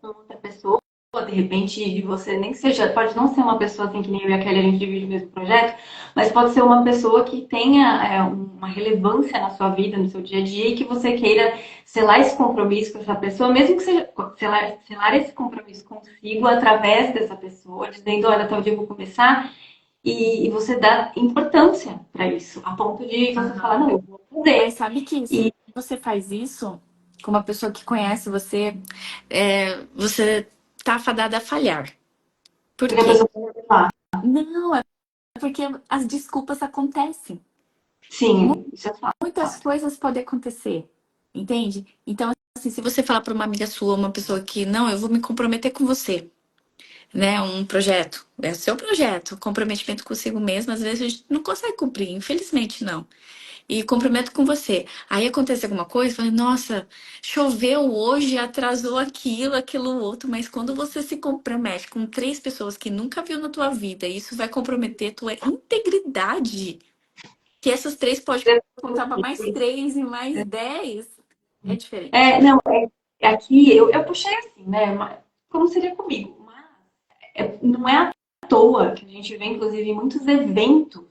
Speaker 3: com outra pessoa, de repente, você nem que seja, pode não ser uma pessoa assim que nem eu e a Kelly, a gente divide o mesmo projeto, mas pode ser uma pessoa que tenha uma relevância na sua vida, no seu dia a dia, e que você queira selar esse compromisso com essa pessoa, mesmo que seja selar esse compromisso consigo através dessa pessoa, dizendo, olha, tal dia eu vou começar, e você dá importância para isso, a ponto de você falar, não, eu vou
Speaker 2: Mas
Speaker 3: fazer.
Speaker 2: sabe que se
Speaker 3: E
Speaker 2: você faz isso com uma pessoa que conhece você, você tá fadada a falhar. Por
Speaker 3: porque a
Speaker 2: quê?
Speaker 3: pessoa vai falar,
Speaker 2: Não, é porque as desculpas acontecem.
Speaker 3: sim, isso é
Speaker 2: Muitas
Speaker 3: fato.
Speaker 2: coisas podem acontecer, entende? Então, assim, se você falar para uma amiga sua, uma pessoa que, não, eu vou me comprometer com você, né? Um projeto, é o seu projeto, comprometimento consigo mesmo, às vezes a gente não consegue cumprir, infelizmente não. E comprometo com você. Aí acontece alguma coisa, fala, nossa, choveu hoje, atrasou aquilo, aquilo outro, mas quando você se compromete com 3 pessoas que nunca viu na tua vida, isso vai comprometer tua integridade, que essas 3 podem contar para mais 3 e mais 10, é diferente.
Speaker 3: Não, aqui eu puxei assim, né? Como seria comigo? Mas não é à toa que a gente vê, inclusive, em muitos eventos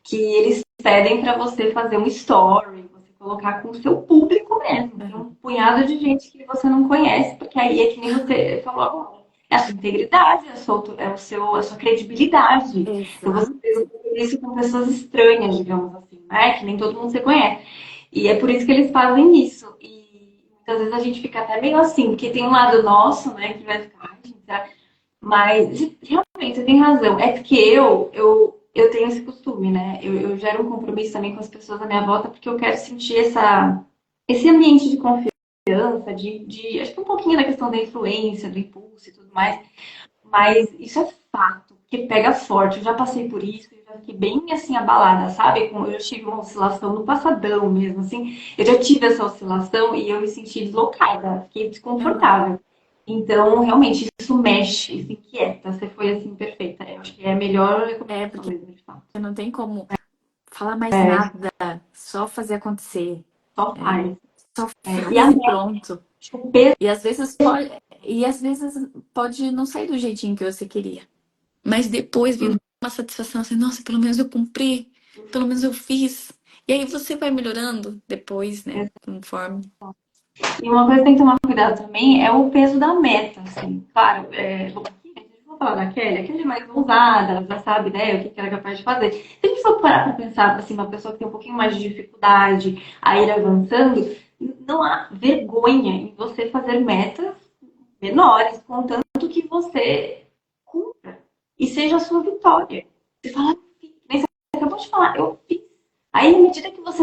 Speaker 3: que eles pedem para você fazer um story, você colocar com o seu público mesmo. Tem um
Speaker 2: Uhum.
Speaker 3: punhado de gente que você não conhece, porque aí é que nem você falou agora. É a sua integridade, a sua credibilidade. Então você fez
Speaker 2: Exato.
Speaker 3: isso com pessoas estranhas, digamos assim, né? Que nem todo mundo você conhece. E é por isso que eles fazem isso. E muitas vezes a gente fica até meio assim, porque tem um lado nosso, né, que vai ficar, "Ai, gente, será?" Mas realmente você tem razão. É porque eu tenho esse costume, né? Eu gero um compromisso também com as pessoas à minha volta, porque eu quero sentir esse ambiente de confiança, acho que um pouquinho da questão da influência, do impulso e tudo mais. Mas isso é fato, que pega forte. Eu já passei por isso, eu já fiquei bem assim abalada, sabe? Eu tive uma oscilação no passadão mesmo, assim. Eu já tive essa oscilação e eu me senti deslocada, fiquei
Speaker 2: Uhum.
Speaker 3: desconfortável. Então, realmente, isso mexe, isso inquieta. Você foi assim perfeita. Eu acho que é a melhor
Speaker 2: É,
Speaker 3: recomendação
Speaker 2: porque
Speaker 3: mesmo, de fato.
Speaker 2: não tem como falar mais
Speaker 3: É,
Speaker 2: nada, só fazer acontecer.
Speaker 3: só faz.
Speaker 2: Só
Speaker 3: E a
Speaker 2: faz e
Speaker 3: meta,
Speaker 2: pronto.
Speaker 3: o peso,
Speaker 2: E às vezes pode não sair do jeitinho que você queria. Mas depois vem uma satisfação assim, nossa, pelo menos eu cumpri, pelo menos eu fiz. E aí você vai melhorando depois, né? Conforme.
Speaker 3: e uma coisa que tem que tomar cuidado também é o peso da meta, assim. Claro, bom, aqui, a gente vai falar da Kelly, a Kelly é mais ousada, ela já sabe, né, o que ela é capaz de fazer. Se a gente for parar para pensar, assim, uma pessoa que tem um pouquinho mais de dificuldade a ir avançando, não há vergonha em você fazer metas menores, contanto que você cumpra e seja a sua vitória. Você fala, nem você acabou de falar, eu fiz. Aí, à medida que você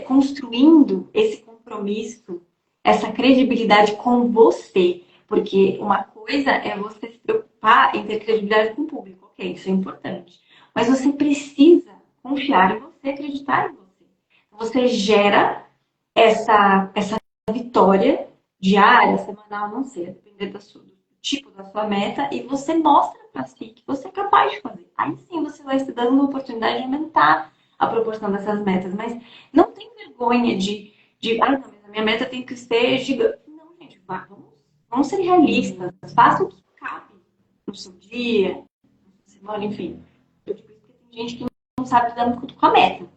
Speaker 3: construindo esse compromisso, essa credibilidade com você. Porque uma coisa é você se preocupar em ter credibilidade com o público, ok, isso é importante. Mas você precisa confiar em você, acreditar em você. Você gera essa vitória diária, semanal, não sei, depender do tipo da sua meta, e você mostra para si que você é capaz de fazer. Aí sim você vai se dando uma oportunidade de aumentar a proporção dessas metas. Mas não tem vergonha não, mas a minha meta tem que ser gigante. Não, gente, vamos ser realistas. Faça o que cabe no seu dia, na sua semana, enfim. Eu digo isso porque tem gente que não sabe lidar muito com a meta.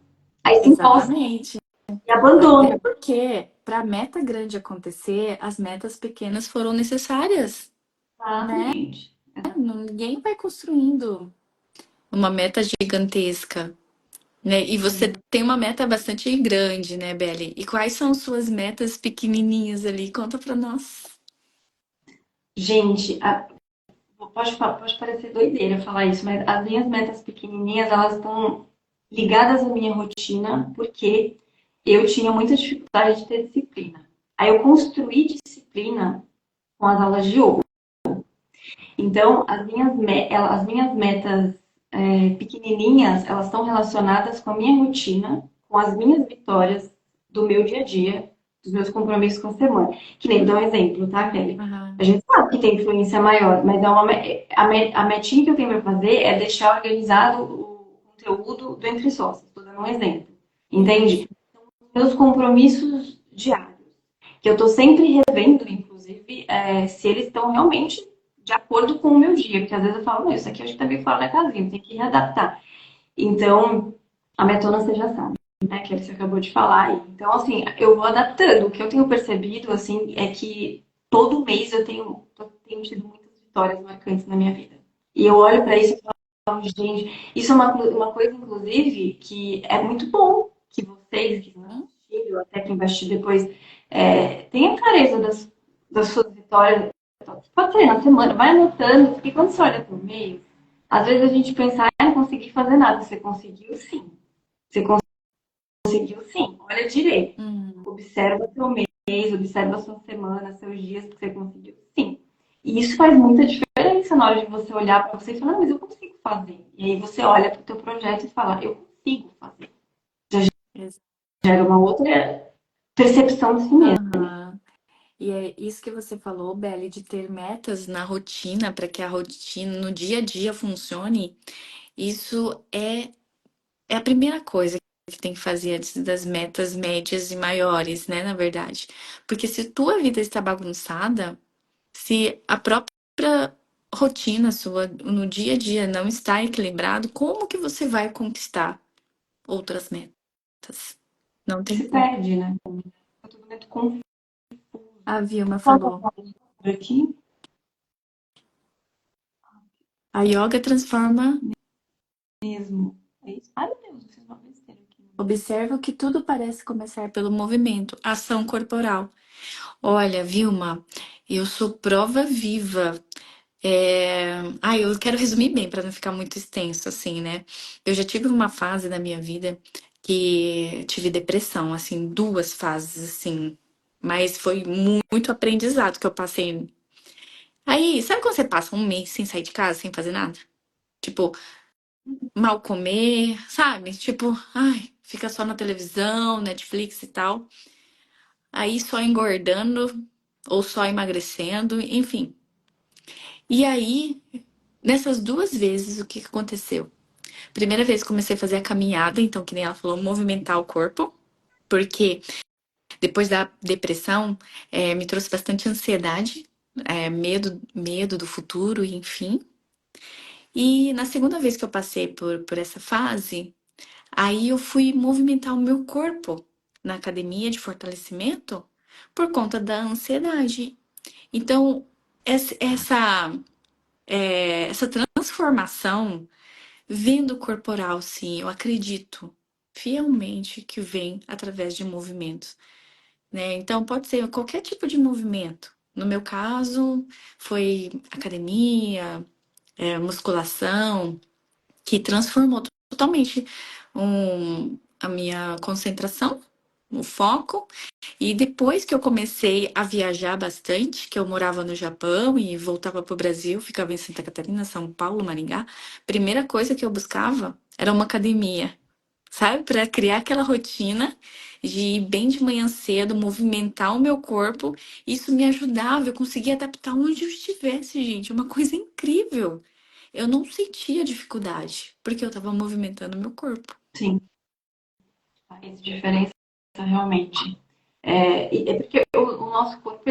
Speaker 3: Aí se imposta
Speaker 2: Exatamente.
Speaker 3: e abandona.
Speaker 2: Até porque, para a meta grande acontecer, as metas pequenas foram necessárias, né?
Speaker 3: Exatamente.
Speaker 2: Ninguém vai construindo uma meta gigantesca, né? E você tem uma meta bastante grande, né, Belle? E quais são suas metas pequenininhas ali? Conta pra nós.
Speaker 3: Gente, pode parecer doideira falar isso, mas as minhas metas pequenininhas, elas estão ligadas à minha rotina, porque eu tinha muita dificuldade de ter disciplina. Aí eu construí disciplina com as aulas de yoga. Então, as minhas metas pequenininhas, elas estão relacionadas com a minha rotina, com as minhas vitórias do meu dia a dia, dos meus compromissos com a semana. Que nem, dou um exemplo, tá, Kelly? A gente sabe que tem influência maior, mas a metinha que eu tenho para fazer é deixar organizado o conteúdo do Entre Sócios. Estou dando um exemplo. Entende? Meus compromissos diários, que eu estou sempre revendo, inclusive, se eles estão realmente de acordo com o meu dia, porque às vezes eu falo, não, isso aqui a gente tá meio fora da casinha, tem que readaptar. Então, a metona você já sabe, né, que você acabou de falar. Então, assim, eu vou adaptando. O que eu tenho percebido, assim, é que todo mês eu tenho tido muitas vitórias marcantes na minha vida. E eu olho para isso e falo, gente, isso é uma coisa, inclusive, que é muito bom que vocês que estão assistindo, até quem vai assistir depois, tenha clareza das suas vitórias. Pode ser na semana, vai anotando, porque quando você olha para o mês, às vezes a gente pensa, não consegui fazer nada. Você conseguiu sim. Você conseguiu sim. Olha direito. Observa seu mês, observa sua semana, seus dias que você conseguiu sim. E isso faz muita diferença na hora de você olhar para você e falar, mas eu consigo fazer. E aí você olha para o teu projeto e fala, eu consigo fazer. Já gera uma outra percepção de si mesmo.
Speaker 2: E é isso que você falou, Belle, de ter metas na rotina, para que a rotina, no dia a dia, funcione. Isso é a primeira coisa que tem que fazer antes das metas médias e maiores, né, na verdade. Porque se tua vida está bagunçada, se a própria rotina sua no dia a dia não está equilibrado, como que você vai conquistar outras metas? Não tem
Speaker 3: Se
Speaker 2: como.
Speaker 3: perde, né? É tudo muito confuso.
Speaker 2: A Vilma falou.
Speaker 3: Aqui.
Speaker 2: A yoga transforma.
Speaker 3: Mesmo. É isso. Ai, meu Deus, eu fiz uma besteira aqui.
Speaker 2: Observa que tudo parece começar pelo movimento, ação corporal. Olha, Vilma, eu sou prova viva. Eu quero resumir bem para não ficar muito extenso assim, né? Eu já tive uma fase da minha vida que tive depressão, assim, duas fases, assim. Mas foi muito aprendizado que eu passei. Aí, sabe quando você passa um mês sem sair de casa, sem fazer nada? Tipo, mal comer, sabe? Tipo, ai, fica só na televisão, Netflix e tal. Aí só engordando ou só emagrecendo, enfim. E aí, nessas duas vezes, o que que aconteceu? Primeira vez comecei a fazer a caminhada, então, que nem ela falou, movimentar o corpo, porque depois da depressão, me trouxe bastante ansiedade, medo do futuro, enfim. E na segunda vez que eu passei por essa fase, aí eu fui movimentar o meu corpo na academia de fortalecimento por conta da ansiedade. Então, essa transformação vindo corporal, sim, eu acredito fielmente que vem através de movimentos, né? Então, pode ser qualquer tipo de movimento. No meu caso, foi academia, musculação, que transformou totalmente a minha concentração, o foco. E depois que eu comecei a viajar bastante, que eu morava no Japão e voltava para o Brasil, ficava em Santa Catarina, São Paulo, Maringá, primeira coisa que eu buscava era uma academia, sabe? Para criar aquela rotina de ir bem de manhã cedo, movimentar o meu corpo. Isso me ajudava, eu conseguia adaptar onde eu estivesse, gente. Uma coisa incrível. Eu não sentia dificuldade, porque eu estava movimentando o meu corpo.
Speaker 3: Sim, faz diferença realmente. É porque o nosso corpo,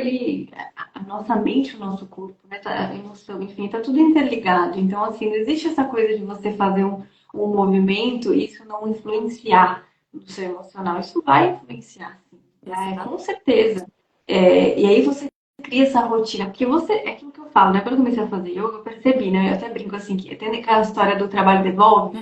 Speaker 3: a nossa mente, o nosso corpo, né, a emoção, enfim, tá tudo interligado. Então, assim, não existe essa coisa de você fazer um movimento e isso não influenciar no seu emocional. Isso vai influenciar, sim, né? Com certeza. E aí você cria essa rotina, porque é aquilo que eu falo, né? Quando eu comecei a fazer yoga, eu percebi, né? Eu até brinco assim, que tendo aquela história do trabalho devolve,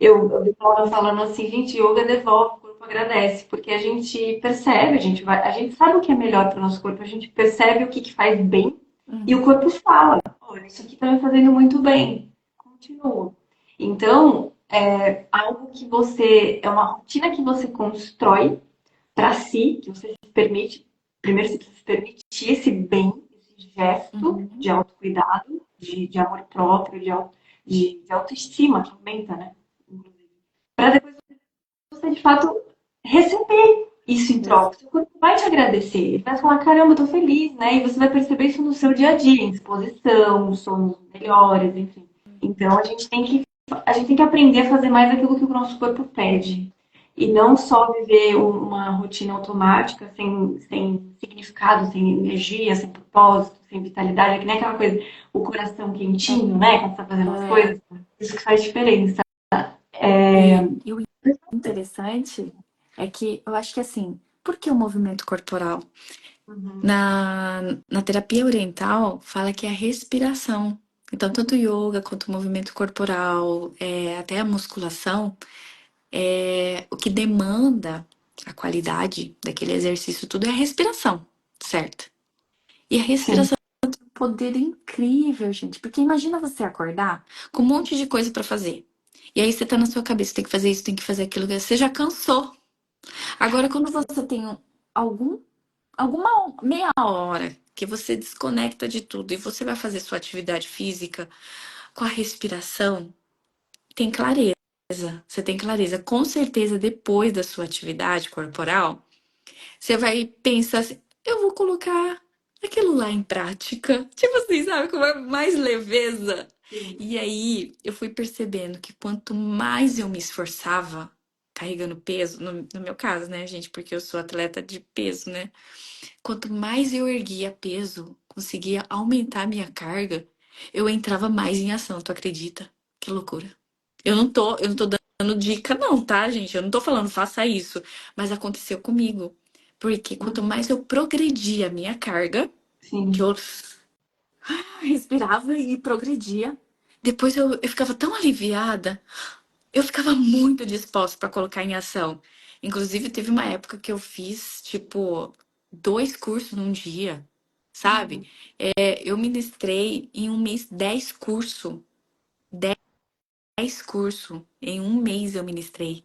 Speaker 3: eu vi Paula falando assim, gente, yoga devolve, o corpo agradece, porque a gente percebe, a gente sabe o que é melhor para o nosso corpo, a gente percebe o que faz bem e o corpo fala, olha, isso aqui tá me fazendo muito bem. Continua. Então, é algo que você, é uma rotina que você constrói para si, que você se permite, primeiro você precisa se permitir esse bem, esse gesto de
Speaker 2: Uhum.
Speaker 3: autocuidado, de amor próprio, de autoestima que aumenta, né? Para depois você, de fato, receber isso em
Speaker 2: Ex-
Speaker 3: troca. Seu corpo vai te agradecer. Ele vai falar, caramba, eu tô feliz, né? E você vai perceber isso no seu dia a dia, em disposição, sonos melhores, enfim. Então, a gente tem que aprender a fazer mais aquilo que o nosso corpo pede. E não só viver uma rotina automática, sem significado, sem energia, sem propósito, sem vitalidade. É que nem aquela coisa, o coração quentinho, né? Quando você tá fazendo as
Speaker 2: É,
Speaker 3: coisas. Isso que faz diferença.
Speaker 2: e o interessante é que eu acho que assim, por que o movimento corporal?
Speaker 3: Uhum.
Speaker 2: Na terapia oriental, fala que é a respiração. Então, tanto o yoga quanto o movimento corporal, até a musculação, o que demanda a qualidade daquele exercício tudo é a respiração, certo? E a
Speaker 3: Sim,
Speaker 2: respiração tem um poder incrível, gente. Porque imagina você acordar com um monte de coisa pra fazer. E aí você tá na sua cabeça, tem que fazer isso, tem que fazer aquilo. Você já cansou. Agora, quando você tem algum, alguma meia hora que você desconecta de tudo e você vai fazer sua atividade física com a respiração, tem clareza. Você tem clareza. Com certeza, depois da sua atividade corporal, você vai pensar assim, eu vou colocar aquilo lá em prática. Tipo assim, sabe? Com mais leveza.
Speaker 3: sim.
Speaker 2: E aí eu fui percebendo que quanto mais eu me esforçava carregando peso, no meu caso, né, gente? Porque eu sou atleta de peso, né? Quanto mais eu erguia peso, conseguia aumentar a minha carga, eu entrava mais em ação, tu acredita? Que loucura. Eu não tô dando dica, não, tá, gente? Eu não tô falando faça isso, mas aconteceu comigo. Porque quanto mais eu progredia a minha carga, que
Speaker 3: Sim.
Speaker 2: eu respirava e progredia, depois eu ficava tão aliviada, eu ficava muito disposta para colocar em ação. Inclusive, teve uma época que eu fiz, tipo, 2 cursos num dia, sabe? Eu ministrei em um mês 10 cursos. 10 cursos. Em um mês eu ministrei.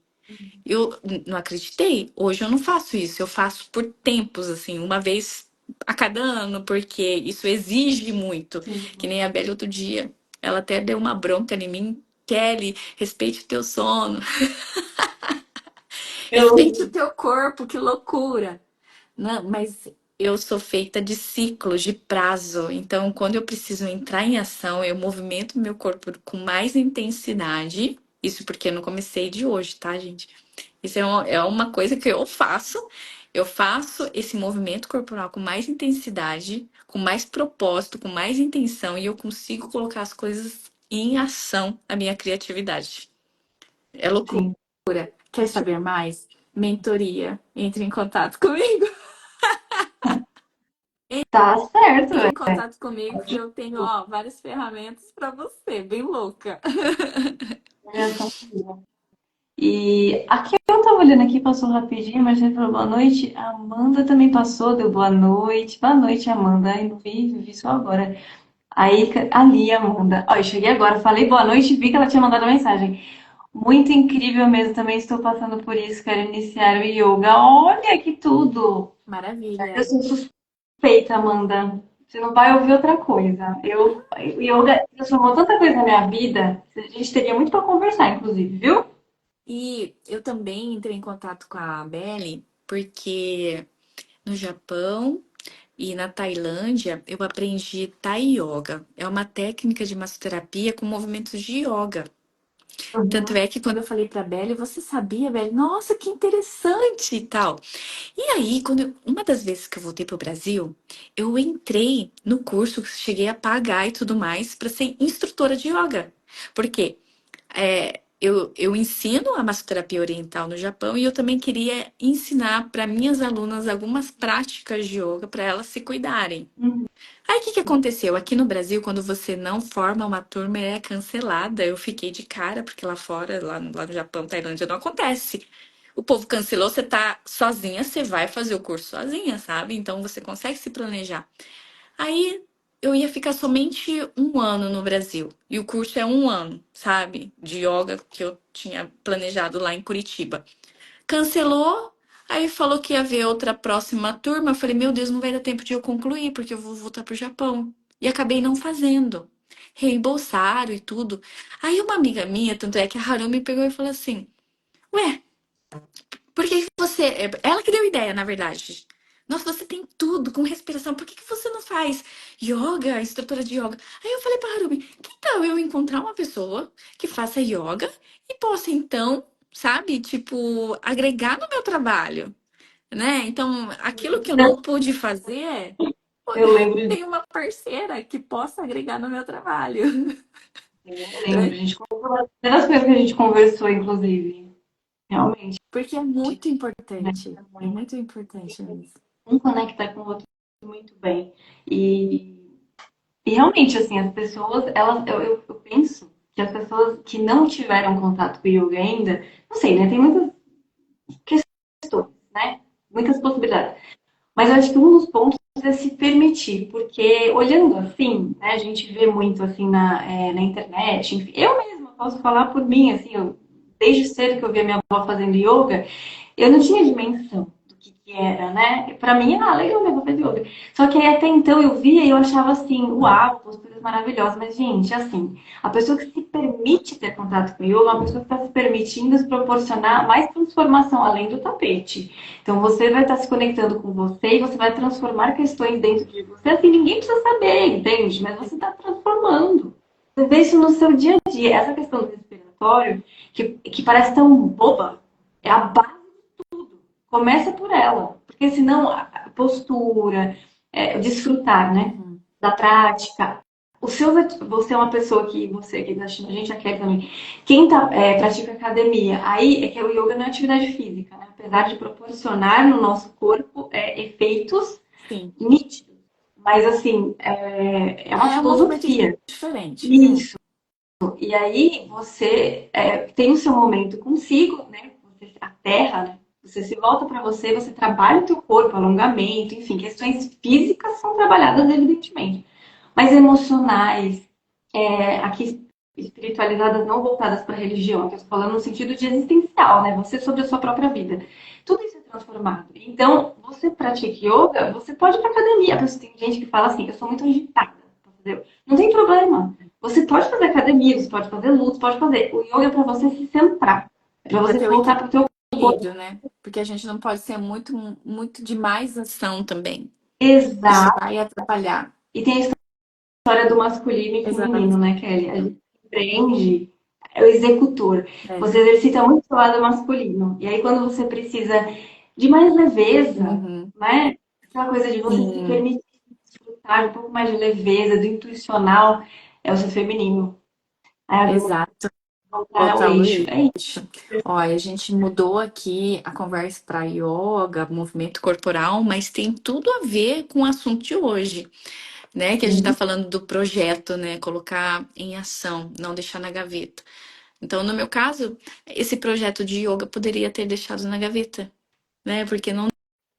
Speaker 2: Eu não acreditei. Hoje eu não faço isso. Eu faço por tempos, assim, uma vez a cada ano, porque isso exige muito. Que
Speaker 3: Sim.
Speaker 2: nem a Bela outro dia. Ela até deu uma bronca em mim. Kelly, respeite o teu sono, respeite
Speaker 3: Eu,
Speaker 2: o teu corpo, que loucura. Não, mas eu sou feita de ciclos, de prazo. Então, quando eu preciso entrar em ação, eu movimento meu corpo com mais intensidade. Isso porque eu não comecei de hoje, tá, gente? Isso é uma coisa que eu faço. Eu faço esse movimento corporal com mais intensidade, com mais propósito, com mais intenção, e eu consigo colocar as coisas em ação, a minha criatividade. É loucura.
Speaker 3: sim.
Speaker 2: Quer saber mais? Mentoria. Entre em contato comigo.
Speaker 3: Tá certo,
Speaker 2: Entre
Speaker 3: é.
Speaker 2: em contato comigo que eu tenho, ó, várias ferramentas para você, bem louca.
Speaker 3: Reação viva. E aqui eu tava olhando aqui, passou rapidinho, mas ele falou boa noite. A Amanda também passou, deu boa noite. Boa noite, Amanda. Ai, não vi só agora. Aí, ali, Amanda. Ó, eu cheguei agora, falei boa noite e vi que ela tinha mandado mensagem. Muito incrível mesmo, também estou passando por isso, quero iniciar o yoga. Olha que tudo! Eu
Speaker 2: Maravilha.
Speaker 3: sou suspeita, Amanda. Você não vai ouvir outra coisa. O yoga transformou tanta coisa na minha vida, a gente teria muito para conversar, inclusive, viu?
Speaker 2: E eu também entrei em contato com a Belle porque no Japão e na Tailândia eu aprendi Thai Yoga. É uma técnica de massoterapia com movimentos de yoga. Tanto
Speaker 3: Uhum.
Speaker 2: é que quando eu falei pra Belle, você sabia, Belle? Nossa, que interessante e tal. E aí, uma das vezes que eu voltei pro Brasil, eu entrei no curso, cheguei a pagar e tudo mais para ser instrutora de yoga. Por quê? Eu ensino a massoterapia oriental no Japão e eu também queria ensinar para minhas alunas algumas práticas de yoga para elas se cuidarem.
Speaker 3: Uhum.
Speaker 2: Aí o que que aconteceu? Aqui no Brasil, quando você não forma uma turma, é cancelada. Eu fiquei de cara, porque lá fora, lá no Japão, Tailândia, não acontece. O povo cancelou, você tá sozinha, você vai fazer o curso sozinha, sabe? Então você consegue se planejar. Aí eu ia ficar somente um ano no Brasil. E o curso é um ano, sabe? De yoga que eu tinha planejado lá em Curitiba. Cancelou, aí falou que ia ver outra próxima turma. Eu falei, meu Deus, não vai dar tempo de eu concluir, porque eu vou voltar pro Japão. E acabei não fazendo. Reembolsaram e tudo. Aí uma amiga minha, tanto é que a Haru me pegou e falou assim: Ué, por que que você. Ela que deu ideia, na verdade. Nossa, você tem tudo com respiração. Por que que você não faz yoga, instrutora de yoga? Aí eu falei pra Harumi, que tal eu encontrar uma pessoa que faça yoga e possa, então, sabe, tipo, agregar no meu trabalho, né? Então, aquilo que eu não pude fazer,
Speaker 3: Eu lembro,
Speaker 2: tem uma parceira que possa agregar no meu trabalho.
Speaker 3: eu lembro, a gente conversou, uma das coisas que a gente conversou, inclusive, realmente,
Speaker 2: Porque é muito importante.
Speaker 3: conecta
Speaker 2: É
Speaker 3: muito,
Speaker 2: muito importante mesmo.
Speaker 3: um conecta com o outro muito bem. E realmente, assim, as pessoas, elas, eu penso que as pessoas que não tiveram contato com o yoga ainda, não sei, né? Tem muitas questões, né? Muitas possibilidades. Mas eu acho que um dos pontos é se permitir, porque olhando assim, né, a gente vê muito assim na internet, enfim, eu mesma posso falar por mim, assim, desde cedo que eu vi a minha avó fazendo yoga, eu não tinha dimensão do que era, né? Pra mim, legal, minha avó faz yoga. Só que aí até então eu via e eu achava assim, uau, posturas maravilhosas. Mas, gente, assim, a pessoa que se permite ter contato com o yoga é uma pessoa que está se permitindo se proporcionar mais transformação além do tapete. Então você vai estar se conectando com você e você vai transformar questões dentro de você. Assim, ninguém precisa saber, entende? Mas você está transformando. Você vê isso no seu dia a dia. Essa questão do respiratório, que parece tão boba, é a base. Começa por ela, porque senão a postura, desfrutar, né,
Speaker 2: Uhum.
Speaker 3: da prática. Você é uma pessoa que você que tá assistindo a gente, a Kelly também. Quem pratica academia, aí é que o yoga não é atividade física, né? Apesar de proporcionar no nosso corpo efeitos
Speaker 2: Sim.
Speaker 3: nítidos, mas assim é uma
Speaker 2: É um movimento
Speaker 3: filosofia.
Speaker 2: diferente.
Speaker 3: Isso. E aí você tem o seu momento consigo, né? Você aterra, né? Você se volta para você, você trabalha o teu corpo, alongamento, enfim, questões físicas são trabalhadas evidentemente, mas emocionais, aqui espiritualizadas, não voltadas para a religião, que eu estou falando no sentido de existencial, né? Você sobre a sua própria vida. Tudo isso é transformado. Então, você pratica yoga, você pode ir para academia. Tem gente que fala assim, eu sou muito agitada, entendeu? Não tem problema. Você pode fazer academia, você pode fazer lutas, pode fazer. O yoga é para você se centrar, é para
Speaker 2: Para
Speaker 3: você
Speaker 2: ter o
Speaker 3: voltar para o teu corpo.
Speaker 2: equilíbrio, né? Porque a gente não pode ser muito demais ação também. Isso
Speaker 3: Exato.
Speaker 2: vai atrapalhar.
Speaker 3: E tem a história do masculino e
Speaker 2: Exato.
Speaker 3: feminino, né, Kelly? A gente empreende, é o executor.
Speaker 2: É.
Speaker 3: Você exercita muito o seu lado masculino. E aí, quando você precisa de mais leveza,
Speaker 2: Uhum.
Speaker 3: né? Aquela coisa de você se
Speaker 2: Sim,
Speaker 3: permitir desfrutar de um pouco mais de leveza, do intuicional, é o seu feminino. Aí,
Speaker 2: exato.
Speaker 3: voltar ao
Speaker 2: Voltar ao
Speaker 3: eixo. É isso.
Speaker 2: eixo. Olha, a gente mudou aqui a conversa para yoga, movimento corporal, mas tem tudo a ver com o assunto de hoje, né? Que a gente está falando do projeto, né? Colocar em ação, não deixar na gaveta. Então, no meu caso, esse projeto de yoga poderia ter deixado na gaveta, né? Porque não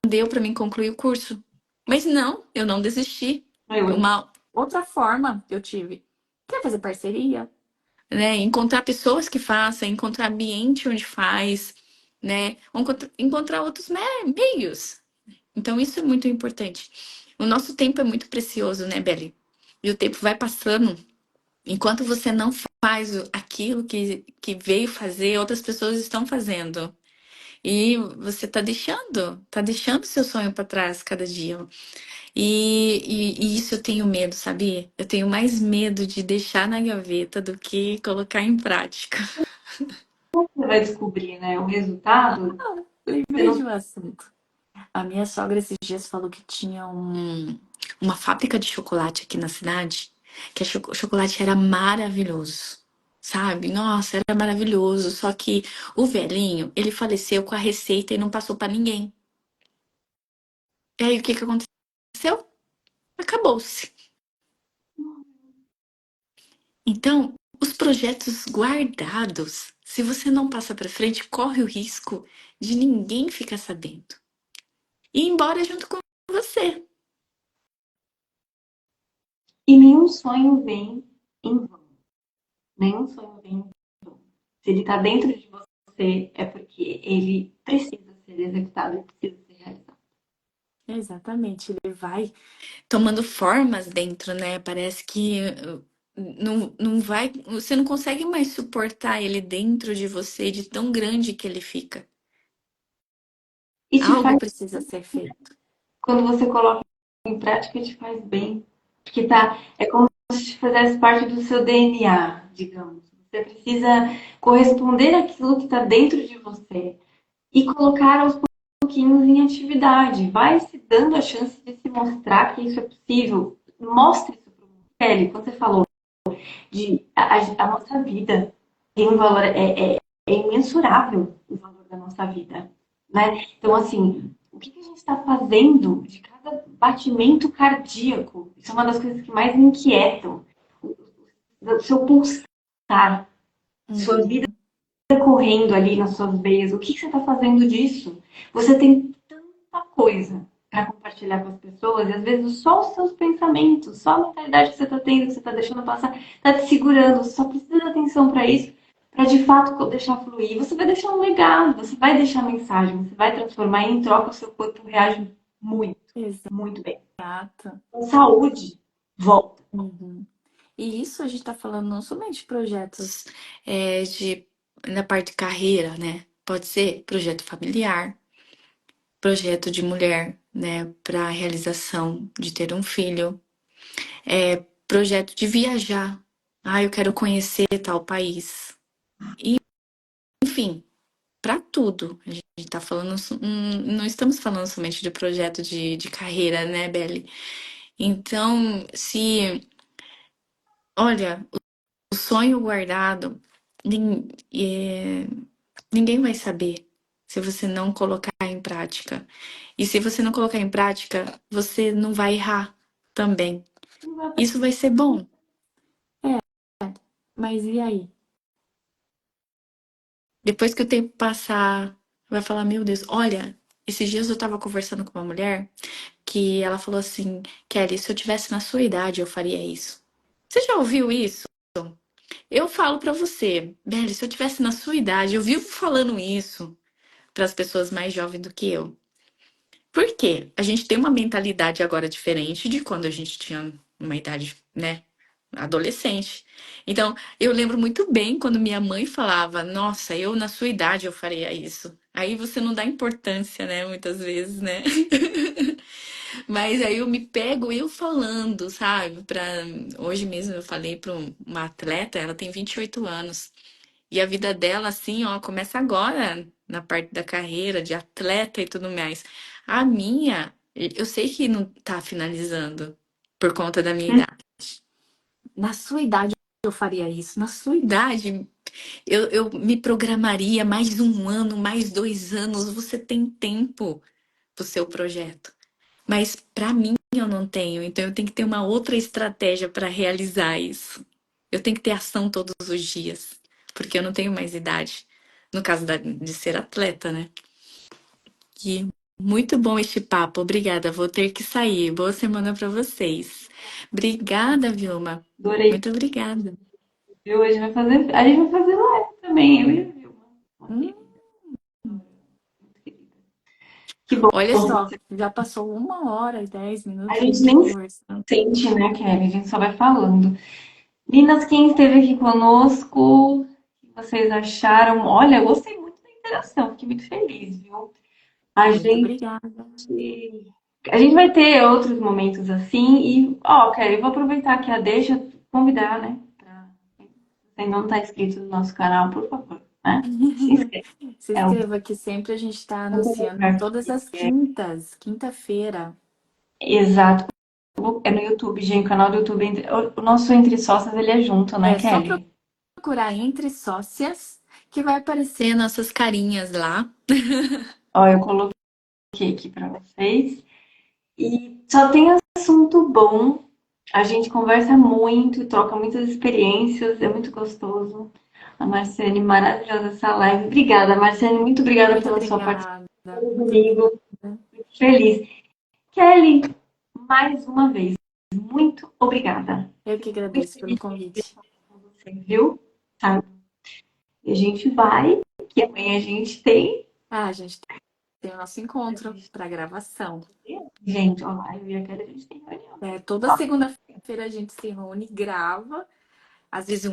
Speaker 2: deu para mim concluir o curso. Mas não, eu não desisti.
Speaker 3: Eu,
Speaker 2: Uma outra forma que eu tive. Quer fazer parceria? Né? Encontrar pessoas que façam, encontrar ambiente onde faz, né? Encontrar outros meios. Então, isso é muito importante. O nosso tempo é muito precioso, né, Beli? E o tempo vai passando. Enquanto você não faz aquilo que veio fazer, outras pessoas estão fazendo. E você tá deixando seu sonho para trás cada dia. E isso eu tenho medo, sabia? Eu tenho mais medo de deixar na gaveta do que colocar em prática.
Speaker 3: você vai descobrir, né? O resultado. Você
Speaker 2: Lembrei de
Speaker 3: não
Speaker 2: um assunto. A minha sogra esses dias falou que tinha uma fábrica de chocolate aqui na cidade, que o chocolate era maravilhoso. Sabe? Nossa, era maravilhoso. Só que o velhinho, ele faleceu com a receita e não passou pra ninguém. E aí, o que que aconteceu? Acabou-se. Então, os projetos guardados, se você não passa pra frente, corre o risco de ninguém ficar sabendo. E ir embora junto com você.
Speaker 3: E nenhum sonho vem em vão. Nenhum sonho vem em vão. Se ele está dentro de você, é porque ele precisa ser executado, ele precisa ser realizado.
Speaker 2: Exatamente, ele vai tomando formas dentro, né? Parece que não vai, você não consegue mais suportar ele dentro de você, de tão grande que ele fica.
Speaker 3: E te
Speaker 2: Algo
Speaker 3: faz,
Speaker 2: precisa ser feito.
Speaker 3: quando você coloca em prática, te faz bem. Porque é como se fizesse parte do seu DNA, digamos. Você precisa corresponder àquilo que está dentro de você e colocar aos pouquinhos em atividade. Vai se dando a chance de se mostrar que isso é possível. Mostre isso para o mundo. Kelly, quando você falou de a nossa vida tem um valor, é imensurável o valor da nossa vida, né? Então, assim, o que a gente está fazendo de cada batimento cardíaco? Isso é uma das coisas que mais me inquietam. O seu pulsar, sua vida
Speaker 2: Uhum.
Speaker 3: correndo ali nas suas veias. O que você está fazendo disso? Você tem tanta coisa para compartilhar com as pessoas, e às vezes só os seus pensamentos, só a mentalidade que você está tendo, que você está deixando passar, está te segurando. Você só precisa de atenção para isso, para de fato deixar fluir. Você vai deixar um legado, você vai deixar mensagem, você vai transformar, e em troca o seu corpo reage muito, muito bem.
Speaker 2: Exato.
Speaker 3: Com saúde, volta.
Speaker 2: Uhum. E isso a gente está falando não somente de projetos na parte de carreira, né? Pode ser projeto familiar, projeto de mulher, né? Para a realização de ter um filho, projeto de viajar. Ah, eu quero conhecer tal país. E, enfim, para tudo. A gente tá falando, não estamos falando somente de projeto de carreira, né, Belle? Então, olha, o sonho guardado, ninguém vai saber se você não colocar em prática. E se você não colocar em prática, você não vai errar também. Isso vai ser bom. É, mas e aí? Depois que o tempo passar, vai falar, meu Deus, olha, esses dias eu tava conversando com uma mulher que ela falou assim, Kelly, se eu tivesse na sua idade, eu faria isso. Você já ouviu isso? Eu falo pra você, Belly, se eu tivesse na sua idade, eu vivo falando isso para as pessoas mais jovens do que eu. Por quê? A gente tem uma mentalidade agora diferente de quando a gente tinha uma idade, né, adolescente. Então, eu lembro muito bem quando minha mãe falava, nossa, eu na sua idade eu faria isso. Aí você não dá importância, né, muitas vezes, né? Mas aí eu me pego eu falando, sabe? Hoje mesmo eu falei para uma atleta, ela tem 28 anos. E a vida dela, assim, ó, começa agora na parte da carreira, de atleta e tudo mais. A minha, eu sei que não tá finalizando por conta da minha idade. Na sua idade eu faria isso. Na sua idade, eu me programaria mais um ano, mais 2 anos. Você tem tempo pro seu projeto. Mas para mim eu não tenho, então eu tenho que ter uma outra estratégia para realizar isso. Eu tenho que ter ação todos os dias, porque eu não tenho mais idade. No caso de ser atleta, né? E muito bom este papo. Obrigada. Vou ter que sair. Boa semana para vocês. Obrigada, Vilma.
Speaker 3: Adorei.
Speaker 2: Muito obrigada.
Speaker 3: Viu? A gente vai fazer live também, eu e a Vilma. Uma
Speaker 2: Hum,
Speaker 3: querida. Que bom.
Speaker 2: olha só, já passou 1 hora e 10 minutos
Speaker 3: A
Speaker 2: que a
Speaker 3: gente
Speaker 2: gente tá
Speaker 3: nem
Speaker 2: conversando.
Speaker 3: sente, né, Kelly? A gente só vai falando. Meninas, quem esteve aqui conosco, o que vocês acharam? Olha, eu gostei muito da interação, fiquei muito feliz, viu? A
Speaker 2: Muito
Speaker 3: gente,
Speaker 2: obrigada.
Speaker 3: a gente vai ter outros momentos assim e, ó, Kelly, eu vou aproveitar aqui a deixa, convidar, né? Se você ainda não está inscrito no nosso canal, por favor, né? Se inscreva.
Speaker 2: Se
Speaker 3: É o
Speaker 2: inscreva que sempre a gente está anunciando todas as quintas, quinta-feira.
Speaker 3: exato. É no YouTube, gente, o canal do YouTube. O nosso Entre Sócias, ele é junto, né,
Speaker 2: É só
Speaker 3: Kelly?
Speaker 2: procurar Entre Sócias que vai aparecer nossas carinhas lá.
Speaker 3: Ó, eu coloquei aqui para vocês. E só tem assunto bom. A gente conversa muito, troca muitas experiências, é muito gostoso. A Marciane, maravilhosa essa live. Obrigada, Marciane, muito obrigada
Speaker 2: Muito
Speaker 3: pela sua participação
Speaker 2: obrigada. Muito
Speaker 3: comigo.
Speaker 2: obrigada.
Speaker 3: Muito feliz. Kelly, mais uma vez, muito obrigada.
Speaker 2: Eu que
Speaker 3: Muito
Speaker 2: agradeço pelo
Speaker 3: feliz
Speaker 2: convite.
Speaker 3: com você, viu? Tá? E a gente vai, que amanhã a gente tem.
Speaker 2: Ah, a gente tem o nosso encontro para gravação.
Speaker 3: Gente, ó, live e aquela a gente tem reunião.
Speaker 2: Toda segunda-feira a gente se reúne, grava, às vezes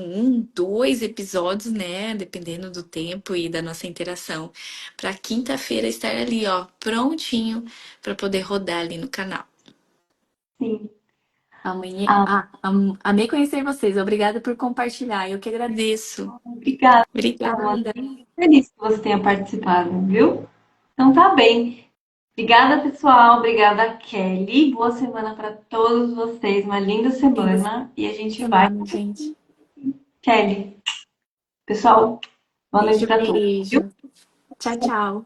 Speaker 2: dois episódios, né? Dependendo do tempo e da nossa interação, para quinta-feira estar ali, ó, prontinho para poder rodar ali no canal.
Speaker 3: Sim.
Speaker 2: Amanhã.
Speaker 3: Ah,
Speaker 2: Amei conhecer vocês. Obrigada por compartilhar. Eu que agradeço.
Speaker 3: obrigada,
Speaker 2: Obrigada.
Speaker 3: Amanda. Feliz que você tenha participado, viu? Então tá bem. Obrigada, pessoal. Obrigada, Kelly. Boa semana para todos vocês. Uma linda
Speaker 2: Linda
Speaker 3: semana. E a gente vai.
Speaker 2: semana, gente.
Speaker 3: Kelly, pessoal, boa noite
Speaker 2: Beijo,
Speaker 3: para todos, viu?
Speaker 2: beijo. Tchau, tchau.